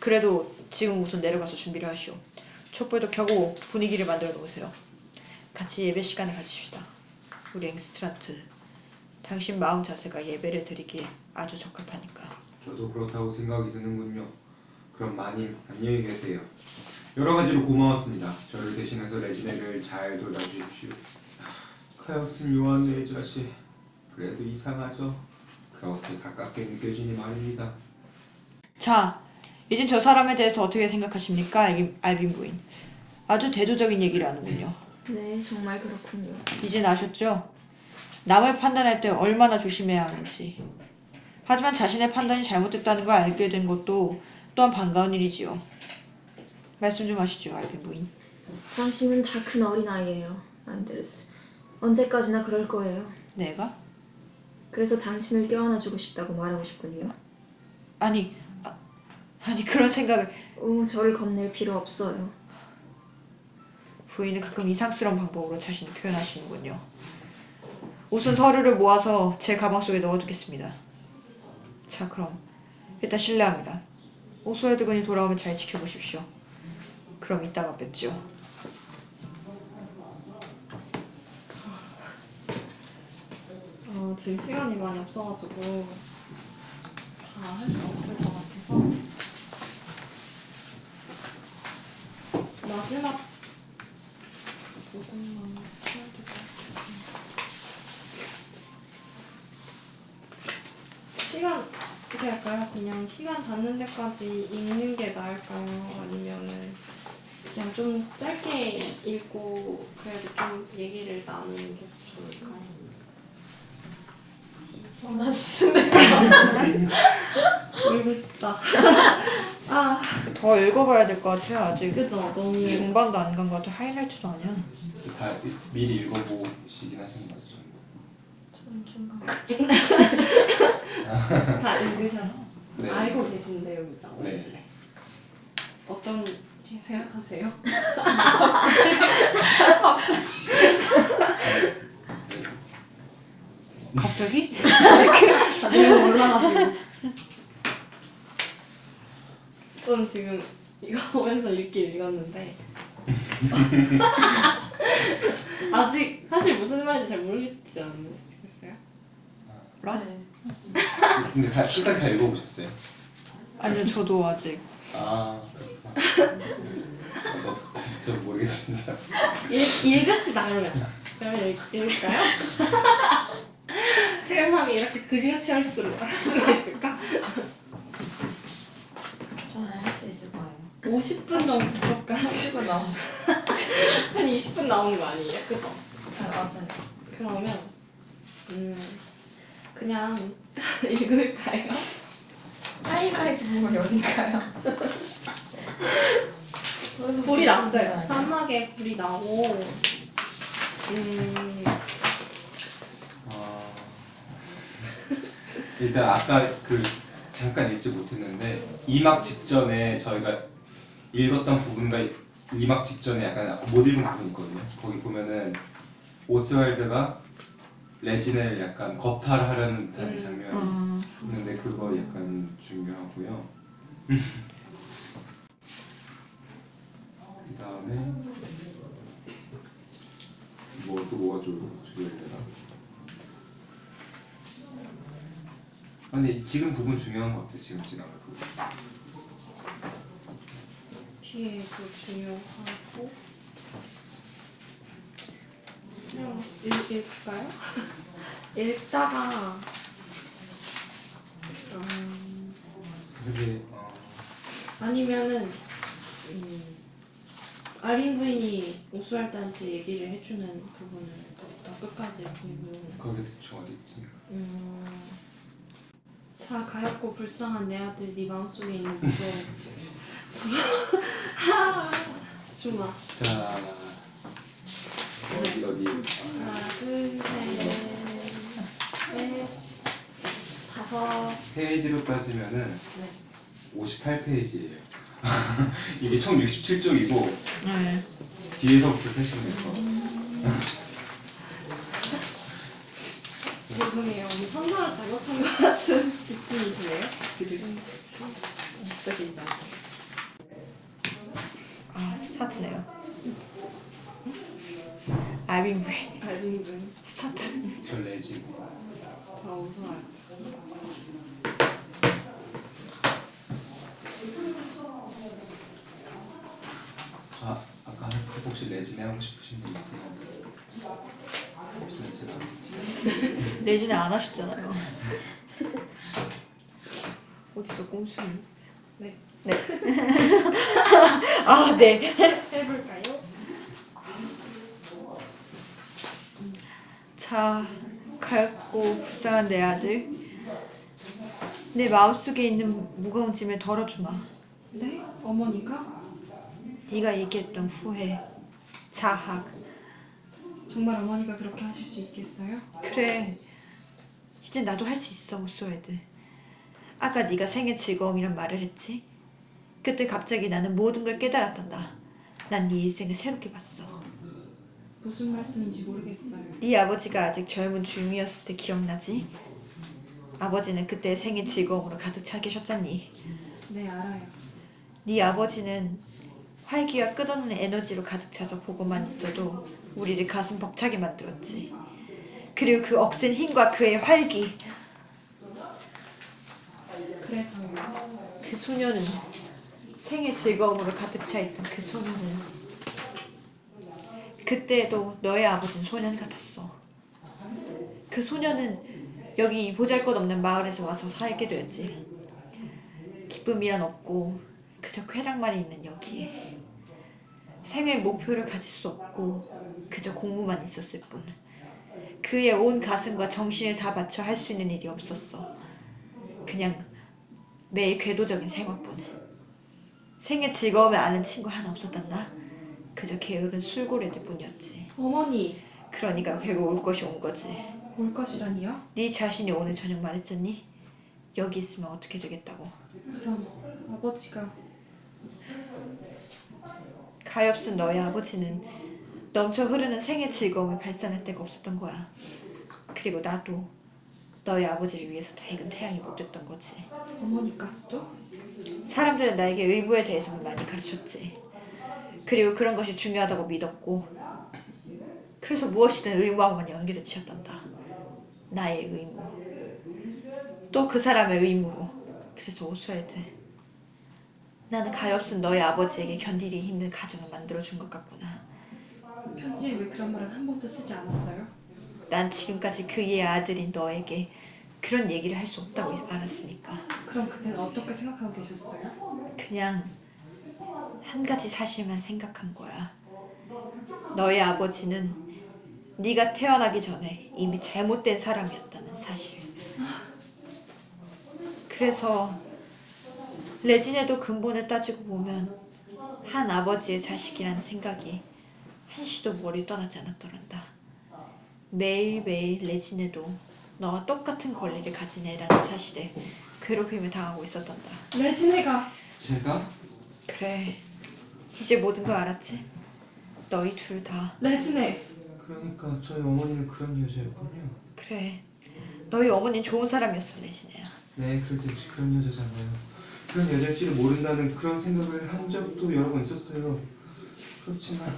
그래도 지금 우선 내려가서 준비를 하시오. 촛불도 켜고 분위기를 만들어 놓으세요. 같이 예배 시간을 가집시다. 우리 앵스트란트, 당신 마음 자세가 예배를 드리기에 아주 적합하니까. 저도 그렇다고 생각이 드는군요. 그럼 마님 안녕히 계세요. 여러 가지로 고마웠습니다. 저를 대신해서 레지네를 잘 돌봐주십시오. 카요슨 요한 네자씨, 그래도 이상하죠. 그렇게 가깝게 느껴지니 말입니다. 자, 이젠 저 사람에 대해서 어떻게 생각하십니까, 알빈 부인? 아주 대조적인 얘기를 하는군요. 네, 정말 그렇군요. 이젠 아셨죠? 남을 판단할 때 얼마나 조심해야 하는지. 하지만 자신의 판단이 잘못됐다는 걸 알게 된 것도 또한 반가운 일이지요. 말씀 좀 하시죠, 알빈 부인. 당신은 다 큰 어린아이예요, 안데르스. 언제까지나 그럴 거예요. 내가? 그래서 당신을 껴안아주고 싶다고 말하고 싶군요. 아니 그런 생각을... 저를 겁낼 필요 없어요. 부인은 가끔 이상스러운 방법으로 자신을 표현하시는군요. 우선 서류를 모아서 제 가방 속에 넣어두겠습니다. 자, 그럼 일단 실례합니다. 오스월드 군이 돌아오면 잘 지켜보십시오. 그럼 이따가 뵙죠. 지금 시간이 많이 없어가지고 다 할 수 없을 것 같아서 마지막 부분만 해야 될 것 같아요. 시간 어떻게 할까요? 그냥 시간 닿는 데까지 읽는 게 나을까요? 아니면은 그냥 좀 짧게 읽고 그래도 좀 얘기를 나누는 게 좋을까요? 원하시는 울고 싶다. 아, 더 읽어봐야 될 것 같아요. 아직 그죠? 너무 중반도 안 간 것 같아. 하이라이트도 아니야. 다 미리 읽어보시긴 하신 거죠? 저는 중간. 다 읽으셔서 네. 알고 계신 내용이죠? 네. 어떤 생각하세요? 갑자기? 내용 올라가지고 전 지금 이거 보면서 읽긴 읽었는데 아직 사실 무슨 말인지 잘 모르겠지 않으셨어요? 네. 근데 다 끝까지 다 읽어보셨어요? 아니요, 저도 아직. 아, 그렇구나. 전 모르겠습니다. 읽읍시다 그러면 읽을까요? 세상이 이렇게 그지같이 할 수가 있을까? 저는 할 수 있을 거예요. 50분 정도까지 10분 남았어. 한 20분 나오는 거 아니에요? 그죠? 맞아요. 그러면 그냥 읽을까요? 하이라이트 부분이 어딘가요? 불이 났어요. 사막에 불이 나고 일단 아까 잠깐 읽지 못했는데 2막 직전에 저희가 읽었던 부분과 2막 직전에 약간 못 읽은 부분이 있거든요. 거기 보면은 오스왈드가 레진을 약간 겁탈하려는 듯한 장면이 있는데 그거 약간 중요하고요. 그 다음에 뭐가 중요하려나? 근데 지금 부분 중요한 것 같아요. 지금 지나갈 부분. 뒤에도 중요하고 그냥 읽을까요? 읽다가 그게 아니면은 아린 부인이 오스왈드한테 얘기를 해주는 부분을 더 끝까지 읽고 거기 대충 어디 있습니까? 자 가엾고 불쌍한 내 아들 네 마음속에 있는 무서운 주마 자 어디 하나 둘셋넷 다섯 페이지로 따지면은 네. 58페이지예요. 이게 총 67쪽이고 네. 뒤에서부터 세시면 될 거. 죄송해요. 오늘 선서를 잘못한 것 같은 느낌이 드네요. 지금 진짜 긴장. 아, 스타트네요. 알빈 부인. 발빙분 스타트. 저 레지. 더 우스워요. 아까 하스 혹시 레진에 하고 싶으신 분 있어요? 없으면 제가 하겠습니다. 레진에 안 하셨잖아요. 어디서 꼼수를? 네. 네. 아, 네. 해볼까요? 자, 가엾고 불쌍한 내 아들. 내 마음속에 있는 무거운 짐을 덜어주마. 네? 어머니가? 네가 얘기했던 후회, 자학. 정말 어머니가 그렇게 하실 수 있겠어요? 그래. 이제 나도 할 수 있어, 오스월드. 아까 네가 생애 즐거움이란 말을 했지? 그때 갑자기 나는 모든 걸 깨달았단다. 난 네 일생을 새롭게 봤어. 무슨 말씀인지 모르겠어요. 네 아버지가 아직 젊은 중이었을 때 기억나지? 아버지는 그때 생애 즐거움으로 가득 차 계셨잖니. 네, 알아요. 네 아버지는 활기와 끝없는 에너지로 가득 차서 보고만 있어도 우리를 가슴 벅차게 만들었지. 그리고 그 억센 힘과 그의 활기. 그래서요. 그 소녀는 생의 즐거움으로 가득 차 있던 그 소녀는 그때에도 너의 아버지는 소년 같았어. 그 소녀는 여기 이 보잘것없는 마을에서 와서 살게 되었지. 기쁨이란 없고 그저 쾌락만 있는 여기에. 생의 목표를 가질 수 없고 그저 공부만 있었을 뿐. 그의 온 가슴과 정신을 다 바쳐 할 수 있는 일이 없었어. 그냥 매일 궤도적인 생활뿐. 생의 즐거움을 아는 친구 하나 없었단다. 그저 게으른 술고래들 뿐이었지. 어머니, 그러니까 결국 올 것이 온 거지. 올 것이라니요? 네 자신이 오늘 저녁 말했잖니? 여기 있으면 어떻게 되겠다고. 그럼 아버지가 가엾은 너의 아버지는 넘쳐 흐르는 생의 즐거움을 발산할 데가 없었던 거야. 그리고 나도 너의 아버지를 위해서 밝은 태양이 못 됐던 거지. 어머니까지도? 사람들은 나에게 의무에 대해서만 많이 가르쳤지. 그리고 그런 것이 중요하다고 믿었고 그래서 무엇이든 의무하고만 연기를 지었단다. 나의 의무. 또 그 사람의 의무로. 그래서 오스월드. 나는 가엾은 너의 아버지에게 견디기 힘든 가정을 만들어준 것 같구나. 편지에 왜 그런 말은 한 번도 쓰지 않았어요? 난 지금까지 그의 아들인 너에게 그런 얘기를 할 수 없다고 알았으니까. 그럼 그때는 어떻게 생각하고 계셨어요? 그냥 한 가지 사실만 생각한 거야. 너의 아버지는 네가 태어나기 전에 이미 잘못된 사람이었다는 사실. 그래서 레진에도 근본을 따지고 보면 한 아버지의 자식이라는 생각이 한시도 머리 떠나지 않았더란다. 매일매일 레진에도 너와 똑같은 권리를 가진 애라는 사실에 괴롭힘을 당하고 있었단다. 레지네가 제가? 그래, 이제 모든 걸 알았지? 너희 둘 다. 레지네 그러니까 저희 어머니는 그런 여자였군요. 그래, 너희 어머니는 좋은 사람이었어, 레진애야. 네, 그래도 역시 그런 여자잖아요. 그런 여자일지를 모른다는 그런 생각을 한 적도 여러 번 있었어요. 그렇지만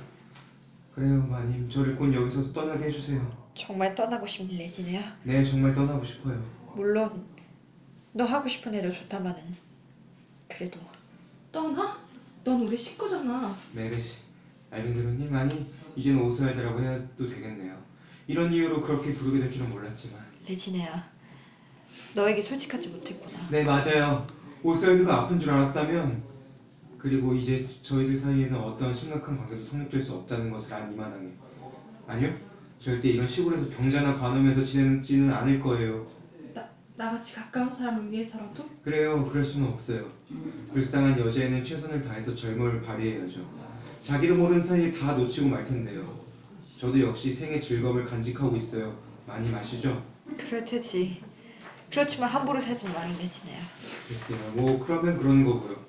그래요, 마님. 저를 곧 여기서 떠나게 해주세요. 정말 떠나고 싶니, 레진애야? 네, 정말 떠나고 싶어요. 물론 너 하고 싶은 애도 좋다마는 그래도 떠나? 넌 우리 식구잖아. 메르시, 알빙그루님, 아니 이제는 오스왈드라고 해도 되겠네요. 이런 이유로 그렇게 부르게 될 줄은 몰랐지만. 레지네야, 너에게 솔직하지 못했구나. 네, 맞아요. 오스왈드가 아픈 줄 알았다면, 그리고 이제 저희들 사이에는 어떠한 심각한 관계도 성립될 수 없다는 것을 안 이만하게. 아니요, 절대 이런 시골에서 병자나 간호면서 지내지는 않을 거예요. 나같이 가까운 사람을 위해서라도? 그래요, 그럴 수는 없어요. 불쌍한 여자애는 최선을 다해서 젊음을 발휘해야죠. 자기도 모르는 사이에 다 놓치고 말 텐데요. 저도 역시 생의 즐거움을 간직하고 있어요. 많이 마시죠? 그럴 테지. 그렇지만 함부로 살진 말아, 레지네야. 글쎄요, 뭐 그러면 그러는 거고요.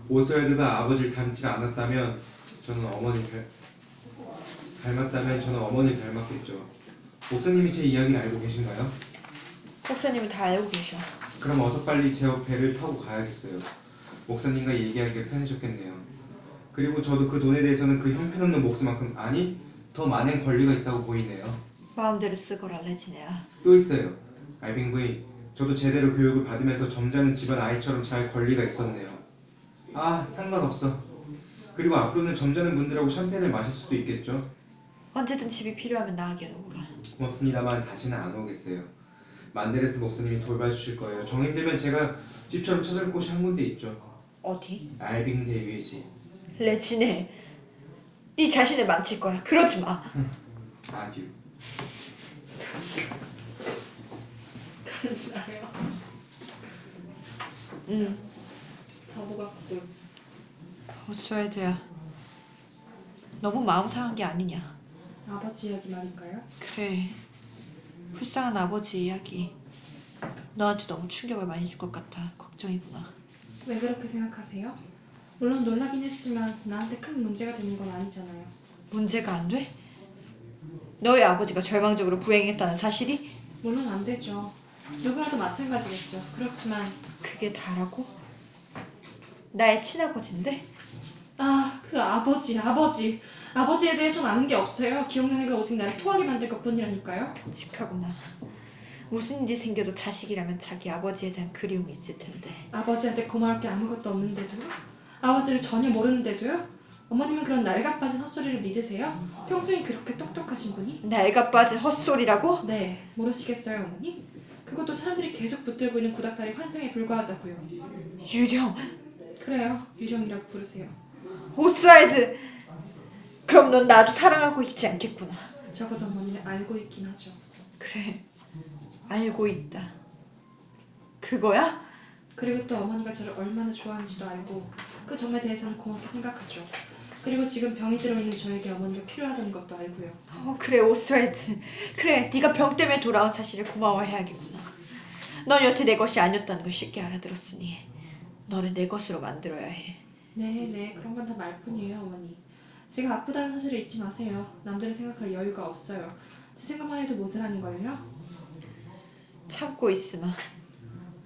오스왈드가 아버지를 닮지 않았다면 저는 어머니를 닮았겠죠. 목사님이 제 이야기를 알고 계신가요? 목사님은 다 알고 계셔. 그럼 어서 빨리 제 배를 타고 가야겠어요. 목사님과 얘기하기가 편해졌겠네요. 그리고 저도 그 돈에 대해서는 그 형편없는 몫만큼, 아니 더 많은 권리가 있다고 보이네요. 마음대로 쓰거라, 레지네야. 또 있어요. 알빙 부인, 저도 제대로 교육을 받으면서 점잖은 집안 아이처럼 잘 권리가 있었네요. 아, 상관없어. 그리고 앞으로는 점잖은 분들하고 샴페인을 마실 수도 있겠죠. 언제든 집이 필요하면 나에게 오라. 고맙습니다만 다시는 안 오겠어요. 만데레스 목사님이 돌봐주실 거예요. 정 힘들면 제가 집처럼 찾아올 곳이 한 군데 있죠. 어디? 알빙 대위의 집. 레지네, 네 자신을 망칠 거야. 그러지 마. 아듀. 나요. 응. 바보 같고. 오스왈드야, 너무 마음 상한 게 아니냐. 아버지 이야기 말인가요? 그래, 불쌍한 아버지 이야기. 너한테 너무 충격을 많이 줄 것 같아. 걱정이구나. 왜 그렇게 생각하세요? 물론 놀라긴 했지만 나한테 큰 문제가 되는 건 아니잖아요. 문제가 안 돼? 너의 아버지가 절망적으로 불행했다는 사실이? 물론 안 되죠. 누구라도 마찬가지겠죠. 그렇지만 그게 다라고? 나의 친아버지인데? 아, 그 아버지에 대해 전 아는 게 없어요. 기억나는 건 오직 나를 토하게 만들 것뿐이라니까요. 끔찍하구나. 무슨 일이 생겨도 자식이라면 자기 아버지에 대한 그리움이 있을 텐데. 아버지한테 고마울 게 아무것도 없는데도요? 아버지를 전혀 모르는데도요? 어머님은 그런 낡아빠진 헛소리를 믿으세요? 평소에 그렇게 똑똑하신 분이? 나이가 빠진 헛소리라고? 네, 모르시겠어요, 어머니? 그것도 사람들이 계속 붙들고 있는 구닥다리 환상에 불과하다고요. 유령, 그래요, 유령이라고 부르세요. 오스왈드! 그럼 넌 나도 사랑하고 있지 않겠구나. 적어도 어머니를 알고 있긴 하죠. 그래, 알고 있다. 그거야? 그리고 또 어머니가 저를 얼마나 좋아하는지도 알고 그 점에 대해서는 고맙게 생각하죠. 그리고 지금 병이 들어있는 저에게 어머니가 필요하다는 것도 알고요. 그래, 오스왈드. 그래, 네가 병 때문에 돌아온 사실을 고마워해야겠구나. 넌 여태 내 것이 아니었다는 걸 쉽게 알아들었으니 너를 내 것으로 만들어야 해. 네, 그런 건 다 말뿐이에요, 어머니. 제가 아프다는 사실을 잊지 마세요. 남들을 생각할 여유가 없어요. 제 생각만 해도 모자라는걸요? 참고 있으마.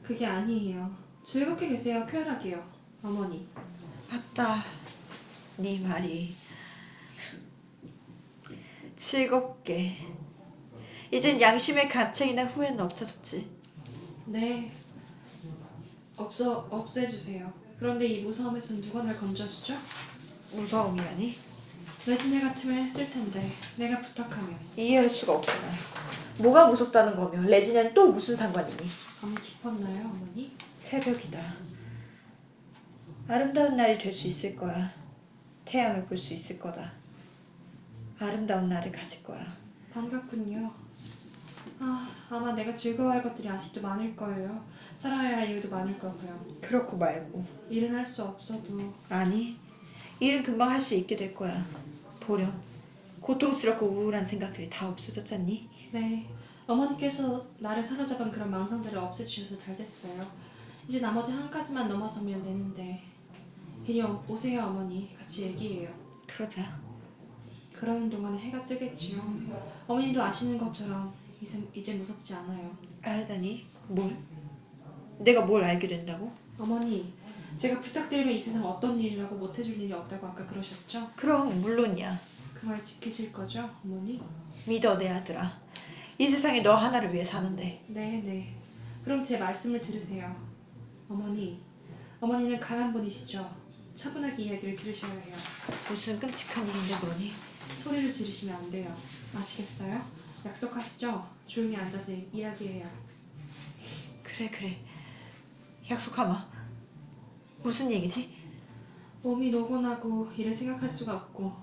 그게 아니에요. 즐겁게 계세요, 쾌활하게요, 어머니. 맞다. 네 말이. 즐겁게. 이젠 양심의 가책이나 후회는 없어졌지. 네, 없애주세요. 그런데 이 무서움에선 누가 날 건져주죠? 무서움이라니? 레지네 같으면 했을 텐데 내가 부탁하면. 이해할 수가 없구나. 뭐가 무섭다는 거며 레지네는 또 무슨 상관이니? 밤이 깊었나요, 어머니? 새벽이다. 아름다운 날이 될 수 있을 거야. 태양을 볼 수 있을 거다. 아름다운 날을 가질 거야. 반갑군요. 아마 내가 즐거워할 것들이 아직도 많을 거예요. 살아야 할 이유도 많을 거고요. 그렇고 말고. 일은 할 수 없어도. 아니, 일은 금방 할 수 있게 될 거야. 보렴, 고통스럽고 우울한 생각들이 다 없어졌잖니? 네, 어머니께서 나를 사로잡은 그런 망상들을 없애주셔서 잘 됐어요. 이제 나머지 한 가지만 넘어서면 되는데. 이리 오세요, 어머니. 같이 얘기해요. 그러자. 그러는 동안에 해가 뜨겠지요. 어머니도 아시는 것처럼 이제 무섭지 않아요. 알다니? 뭘? 내가 뭘 알게 된다고? 어머니, 제가 부탁드리면 이 세상 어떤 일이라고 못해줄 일이 없다고 아까 그러셨죠? 그럼 물론이야. 그 말 지키실 거죠, 어머니? 믿어, 내 아들아. 이 세상에 너 하나를 위해 사는데. 네. 그럼 제 말씀을 들으세요. 어머니는 강한 분이시죠? 차분하게 이야기를 들으셔야 해요. 무슨 끔찍한 일인데 뭐니? 소리를 지르시면 안 돼요. 아시겠어요? 약속하시죠? 조용히 앉아서 이야기해요. 그래. 약속하마. 무슨 얘기지? 몸이 노곤하고 일을 생각할 수가 없고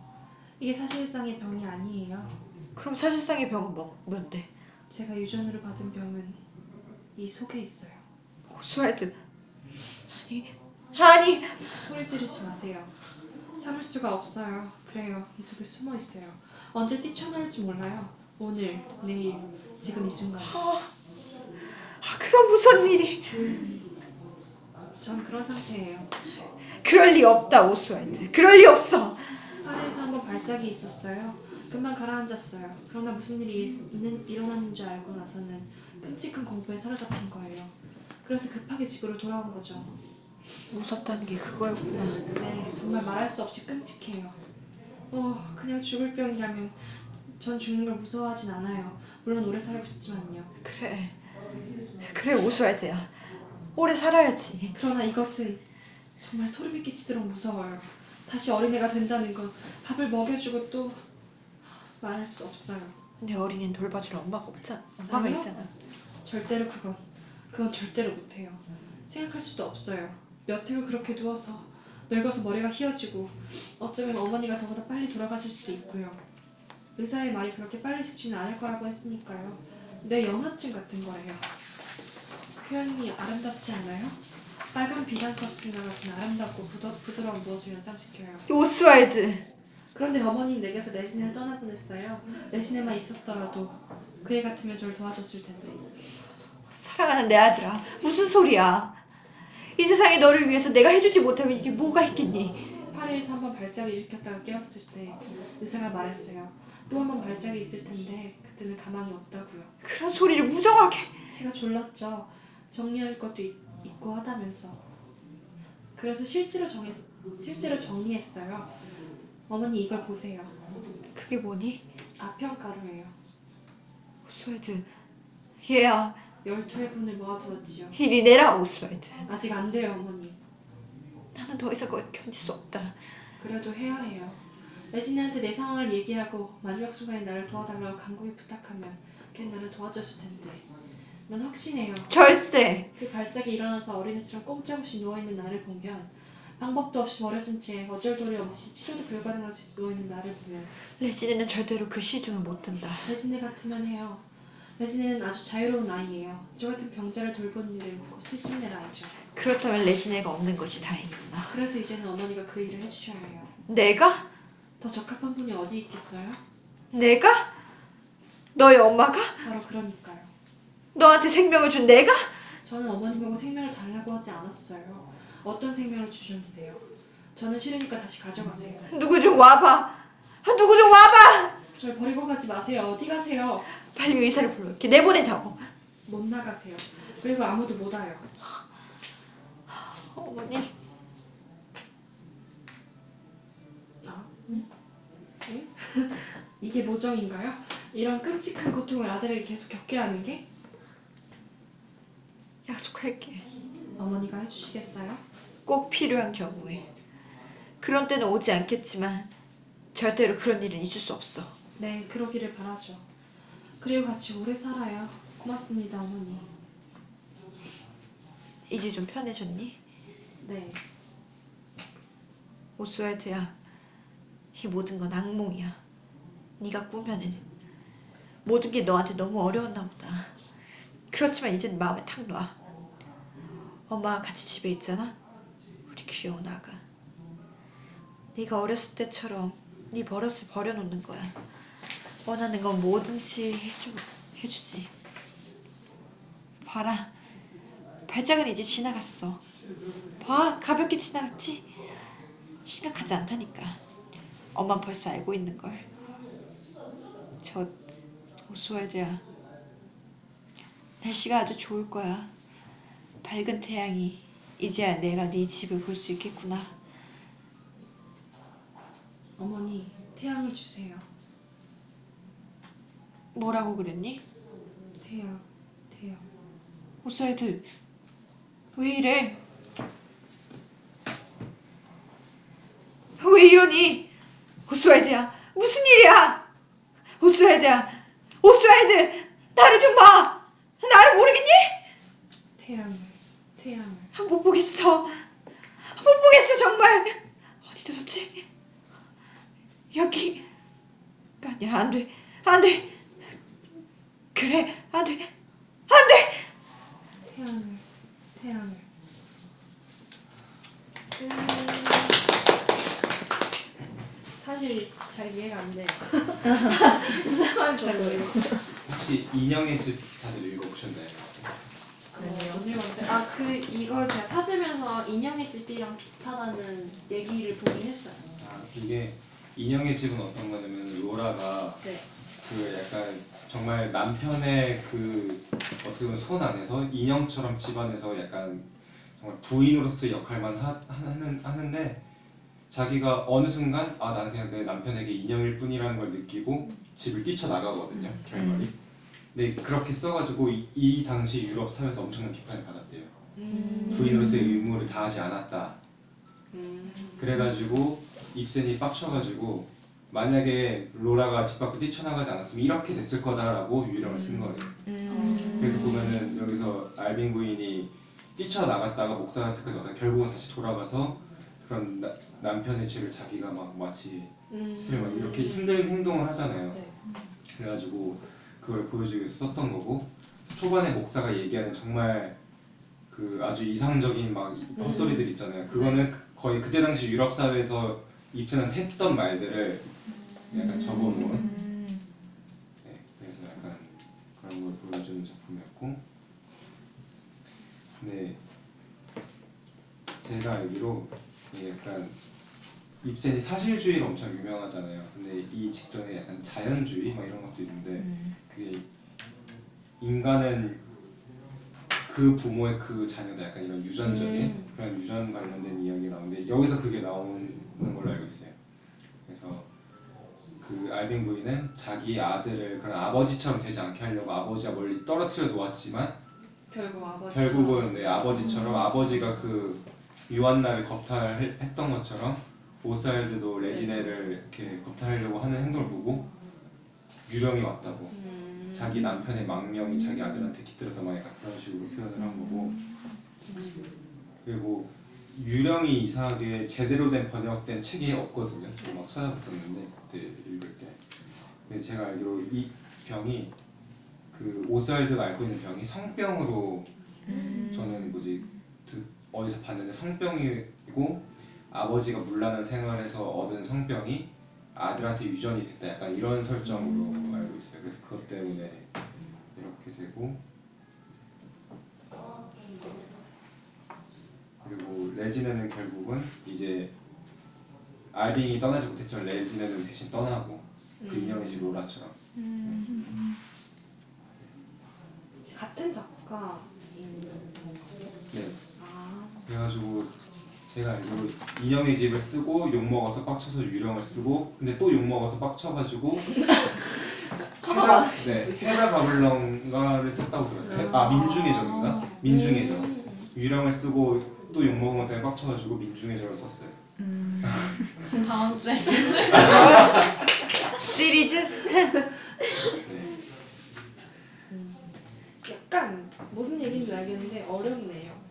이게 사실상의 병이 아니에요. 그럼 사실상의 병은 뭔데? 제가 유전으로 받은 병은 이 속에 있어요. 오스왈드. 아니. 소리 지르지 마세요. 참을 수가 없어요. 그래요. 이 속에 숨어 있어요. 언제 뛰쳐나올지 몰라요. 오늘, 내일, 지금 이 순간. 그럼 무슨 일이? 전 그런 상태예요. 그럴 리 없다, 오스왈드. 그럴 리 없어. 파리에서 한번 발작이 있었어요. 금방 가라앉았어요. 그러나 무슨 일이 일어났는 줄 알고 나서는 끔찍한 공포에 사로잡힌 거예요. 그래서 급하게 집으로 돌아온 거죠. 무섭다는 게 그거였구나. 네, 정말 말할 수 없이 끔찍해요. 그냥 죽을 병이라면 전 죽는 걸 무서워하진 않아요. 물론 오래 살고 싶지만요. 그래, 오스왈드야. 오래 살아야지. 그러나 이것은 정말 소름이 끼치도록 무서워요. 다시 어린애가 된다는 건 밥을 먹여주고 또 말할 수 없어요. 내 어린이는 돌봐줄 엄마가 아니요? 있잖아. 절대로 그건 절대로 못해요. 생각할 수도 없어요. 몇 해가 그렇게 누워서 늙어서 머리가 휘어지고 어쩌면 어머니가 저보다 빨리 돌아가실 수도 있고요. 의사의 말이 그렇게 빨리 죽지는 않을 거라고 했으니까요. 뇌 연화증 같은 거래요. 표현이 아름답지 않나요? 빨간 비단 커튼과 같은 아름답고 부드러운 무엇을 연상시켜요. 오스왈드. 그런데 어머니는 내게서 레지네를 떠나보냈어요. 레지네만 있었더라도 그 애 같으면 저를 도와줬을 텐데. 사랑하는 내 아들아. 무슨 소리야. 이 세상에 너를 위해서 내가 해주지 못하면 이게 뭐가 있겠니? 파리에서 한번 발작을 일으켰다가 깨웠을 때 의사가 말했어요. 또 한 번 발작이 있을 텐데 그때는 가망이 없다고요. 그런 소리를 무정하게. 제가 졸랐죠. 정리할 것도 있고 하다면서. 그래서 실제로 정리했어요. 어머니 이걸 보세요. 그게 뭐니? 아평가루예요. 오스왈드. 얘야. 12회분을 모아두었지요. 이리 내라, 오스왈드. 아직 안 돼요, 어머니. 나는 더 이상 그걸 견딜 수 없다. 그래도 해야 해요. 레지네한테 내 상황을 얘기하고 마지막 순간에 나를 도와달라고 간곡히 부탁하면 걔 나를 도와줬을 텐데. 난 확신해요. 절대. 그 발작이 일어나서 어린애처럼 꼼짝없이 누워있는 나를 보면 방법도 없이 버려진 채 어쩔 도리 없이 치료도 불가능한 채 누워있는 나를 보면 레지네는 절대로 그 시중을 못 든다. 레지네 같으면 해요. 레지네는 아주 자유로운 아이예요. 저 같은 병자를 돌보는 일을 곧 실증낼 아이죠. 그렇다면 레지네가 없는 것이 다행이구나. 그래서 이제는 어머니가 그 일을 해주셔야 해요. 내가? 더 적합한 분이 어디 있겠어요? 내가? 너의 엄마가? 바로 그러니까요. 너한테 생명을 준 내가? 저는 어머니 보고 생명을 달라고 하지 않았어요. 어떤 생명을 주셨는데요. 저는 싫으니까 다시 가져가세요. 누구 좀 와봐. 누구 좀 와봐. 절 버리고 가지 마세요. 어디 가세요? 빨리 의사를 불러올게. 내보내자고. 못 나가세요. 그리고 아무도 못 와요. 어머니. 네? 이게 모정인가요? 이런 끔찍한 고통을 아들에게 계속 겪게 하는 게? 약속할게. 어머니가 해주시겠어요? 꼭 필요한 경우에. 그런 때는 오지 않겠지만 절대로 그런 일은 있을 수 없어. 네, 그러기를 바라죠. 그리고 같이 오래 살아요. 고맙습니다, 어머니. 이제 좀 편해졌니? 네. 오스왈드야. 이 모든 건 악몽이야. 네가 꾸며낸 모든 게 너한테 너무 어려웠나 보다. 그렇지만 이젠 마음에 탁 놔. 엄마가 같이 집에 있잖아. 우리 귀여운 아가. 네가 어렸을 때처럼 네 버릇을 버려놓는 거야. 원하는 건 뭐든지 해주지. 봐라. 발작은 이제 지나갔어. 봐, 가볍게 지나갔지? 심각하지 않다니까. 엄만 벌써 알고 있는걸. 저 오스왈드야. 날씨가 아주 좋을 거야. 밝은 태양이 이제야 내가 네 집을 볼 수 있겠구나. 어머니, 태양을 주세요. 뭐라고 그랬니? 태양. 오스왈드, 왜 이래? 왜 이러니? 오스왈드야, 무슨 일이야? 오스왈드야, 오스왈드, 나를 좀 봐. 나를 모르겠니? 태양을. 못 보겠어. 못 보겠어, 정말. 어디다 뒀지? 여기. 아니야, 안 돼. 안 돼. 그래, 안 돼. 안 돼. 태양을. 사실 잘 이해가 안 돼요. 무슨 말인지 잘 모르겠어요. 혹시 인형의 집 다들 읽어보셨나요? 못 읽었는데 이걸 제가 찾으면서 인형의 집이랑 비슷하다는 얘기를 보긴 했어요. 이게 인형의 집은 어떤 거냐면 로라가 네. 그 약간 정말 남편의 그 어떻게 보면 손 안에서 인형처럼 집안에서 약간 정말 부인으로서의 역할만 하는데 자기가 어느 순간 나는 그냥 내 남편에게 인형일 뿐이라는 걸 느끼고 집을 뛰쳐나가거든요, 결말이. 근데 그렇게 써가지고 이 당시 유럽 사회에서 엄청난 비판을 받았대요. 부인으로서의 의무를 다하지 않았다. 그래가지고 입센이 빡쳐가지고 만약에 로라가 집 밖으로 뛰쳐나가지 않았으면 이렇게 됐을 거다라고 유령을 쓴 거래요. 그래서 보면은 여기서 알빈 부인이 뛰쳐나갔다가 목사한테까지 왔다가 결국은 다시 돌아가서 그런 남편의 죄를 자기가 막 마치 스스로 막 이렇게 힘든 행동을 하잖아요. 네. 그래가지고 그걸 보여주기 위해서 썼던 거고, 초반에 목사가 얘기하는 정말 그 아주 이상적인 막 헛소리들 있잖아요. 그거는 거의 그때 당시 유럽 사회에서 입sen한테 했던 말들을 약간 적어놓은. 네, 그래서 약간 그런 걸 보여주는 작품이었고, 근데 제가 알기로 이게 약간 입센이 사실주의로 엄청 유명하잖아요. 근데 이 직전에 약간 자연주의 막 이런 것도 있는데 그게 인간은 그 부모의 그 자녀다, 약간 이런 유전적인 그런 유전 관련된 이야기가 나오는데 여기서 그게 나오는 걸로 알고 있어요. 그래서 그 알빈 부인은 자기 아들을 그런 아버지처럼 되지 않게 하려고 아버지가 멀리 떨어뜨려 놓았지만 결국은 내 아버지처럼 아버지가 그 유한나를 겁탈했던 것처럼 오스왈드도 레지네를 이렇게 겁탈하려고 하는 행동을 보고 유령이 왔다고, 자기 남편의 망령이 자기 아들한테 깃들었단 말이야, 그런 식으로 표현을 한 거고. 그리고 유령이 이상하게 제대로 된 번역된 책이 없거든요. 제가 막 찾아봤었는데 그때 읽을 때. 근데 제가 알기로 이 병이 그 오스왈드가 앓고 있는 병이 성병으로 저는 어디서 봤는데 성병이고 아버지가 문란한 생활에서 얻은 성병이 아들한테 유전이 됐다, 약간 이런 설정으로 알고 있어요. 그래서 그것 때문에 이렇게 되고, 그리고 레지네는 결국은 이제 알빈이 떠나지 못했지만 레지네는 대신 떠나고 그 인형의 집 로라처럼. 같은 작가인 건가요? 네. 그래가지고 제가 알기로 인형의 집을 쓰고 욕먹어서 빡쳐서 유령을 쓰고, 근데 또 욕먹어서 빡쳐가지고 헤다 바블론가를 썼다고 들었어요. 민중의 적인가? 민중의 적. 유령을 쓰고 또 욕먹은 것 때문에 빡쳐가지고 민중의 적을 썼어요. 다음 주에 시리즈? 네. 약간 무슨 얘기인지 알겠는데 어렵네요.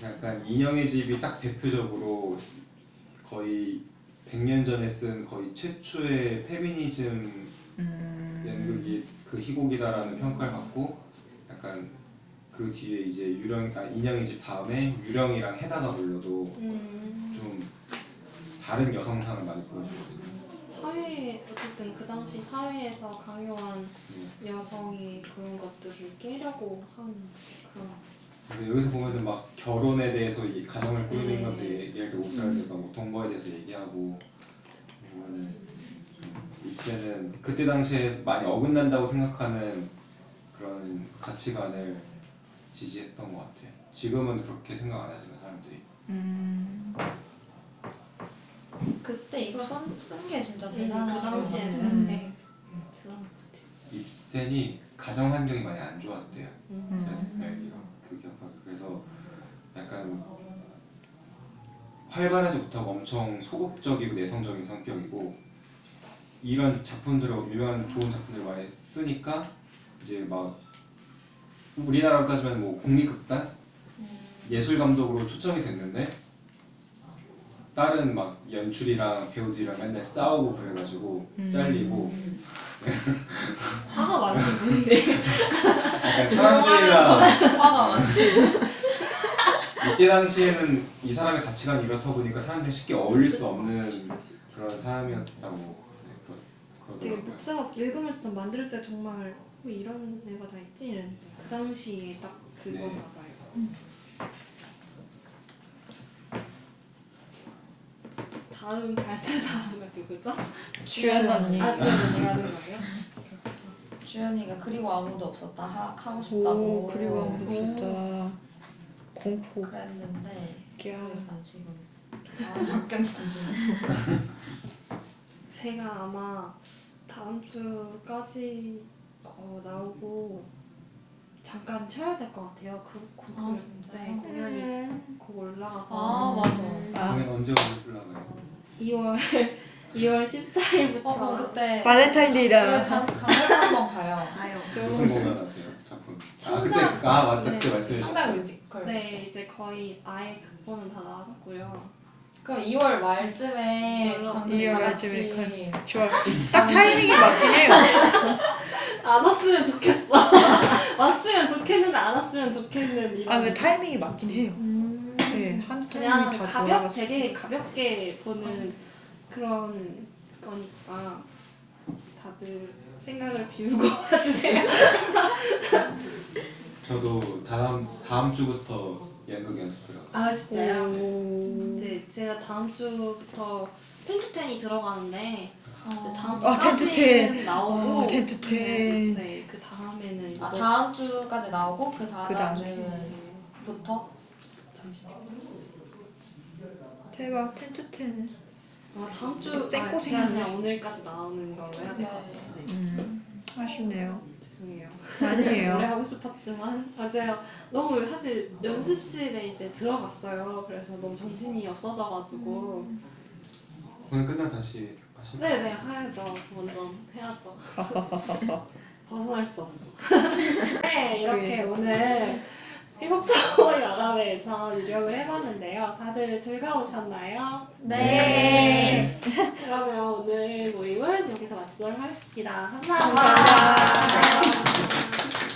약간 인형의 집이 딱 대표적으로 거의 100년 전에 쓴 거의 최초의 페미니즘 연극이 그 희곡이다라는 평가를 받고, 약간 그 뒤에 이제 인형의 집 다음에 유령이랑 헤다가 불러도 좀 다른 여성상을 많이 보여주거든요. 어쨌든 그 당시 사회에서 강요한 여성이 그런 것들을 깨려고 한 그런. 그래서 여기서 보면은 막 결혼에 대해서 가정을 꾸리는 것에 얘기할 때 오스왈드가 뭐 동거에 대해서 얘기하고, 입센은 그때 당시에 많이 어긋난다고 생각하는 그런 가치관을 지지했던 것 같아요. 지금은 그렇게 생각 안 하지만 사람들이. 그때 이걸 쓴 게 진짜 그 대단하죠. 당시에 쓴 게 그런 것 같아요. 입센이 가정 환경이 많이 안 좋았대요. 제가 알기로 그 기억하기. 그래서 약간 활발하지 못하고 엄청 소극적이고 내성적인 성격이고 이런 작품들을 유명한 좋은 작품들을 많이 쓰니까 이제 막 우리나라로 따지면 뭐 국립극단 예술 감독으로 초청이 됐는데 다른 막 연출이랑 배우들이랑 맨날 싸우고 그래가지고 잘리고 화가 많은 분인데. 약간 사람들이랑 화가 많지. 이때 당시에는 이 사람의 가치관이 이렇다 보니까 사람들이 쉽게 어울릴 수 없는 그런 사람이었다고 되게 그러더라고요. 목사가 읽으면서 좀 만들었어요. 정말 뭐 이런 애가 다 있지 이랬는데 그 당시에 딱 그건가 네. 봐요. 다음 발제자가 누구죠? 주연 언니. 아, 지금 언니가 하는 거예요? 주연이가 그리고 아무도 없었다 하고 싶다고. 오, 그리고 아무도 없었다. 공포. 그랬는데 야. 모르겠어 지금. 바뀌었는지. 제가 아마 다음 주까지 나오고 잠깐 쉬어야 될 것 같아요. 아, 진짜요? 네, 공연이 곧 올라가서 아 맞아. 공연 언제 올라가요? 2월 14일부터 그때 발렌타인데이다. 강릉 한번 가요. 무슨 공연하세요? 작품? 아 그때 청담. 맞다 네. 그때 말씀해 청담 주셨어요. 뮤지컬. 네, 이제 거의 아예 극본은 다 나왔고요. 그럼 2월 말쯤에 놀러- 강릉 2월 다 말쯤에 같이. 좋아. 딱 타이밍이 맞긴 해요. 안 왔으면 좋겠어. 왔으면 좋겠는데 안 왔으면 좋겠는 이런. 아, 근데 타이밍이 맞긴 해요. 네, 한 그냥 타이밍이 다 돌아갔어. 되게 가볍게 보는 그런 거니까 다들 생각을 비우고 와주세요. 저도 다음 주부터 연극 연습 들어가요. 아 진짜요? 오. 이제 제가 다음 주부터 10to10이 들어가는데 이제 다음 아, 주까지는 10to10. 나오고 아, 10to10. 네, 그 다음에는 이제 다음 주까지 나오고 그 다음 다음 주부터. 대박, 10to10. 다음 주 쌩꼬 제가 생겼네. 그냥 오늘까지 나오는 걸로 해야 될 것 같아요. 네. 아쉽네요. 죄송해요. 아니에요. 노래 하고 싶었지만 제가 너무 사실 연습실에 이제 들어갔어요. 그래서 너무 정신이 없어져가지고 공연 끝나 다시 하시나요? 네네 해야죠. 완전 해야죠. 벗어날 수 없어. 네 이렇게 오늘 희곡사고의 마감에서 유령을 해봤는데요. 다들 즐거우셨나요? 네. 그러면 오늘 모임은 여기서 마치도록 하겠습니다. 감사합니다. 감사합니다.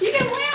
이게 뭐야?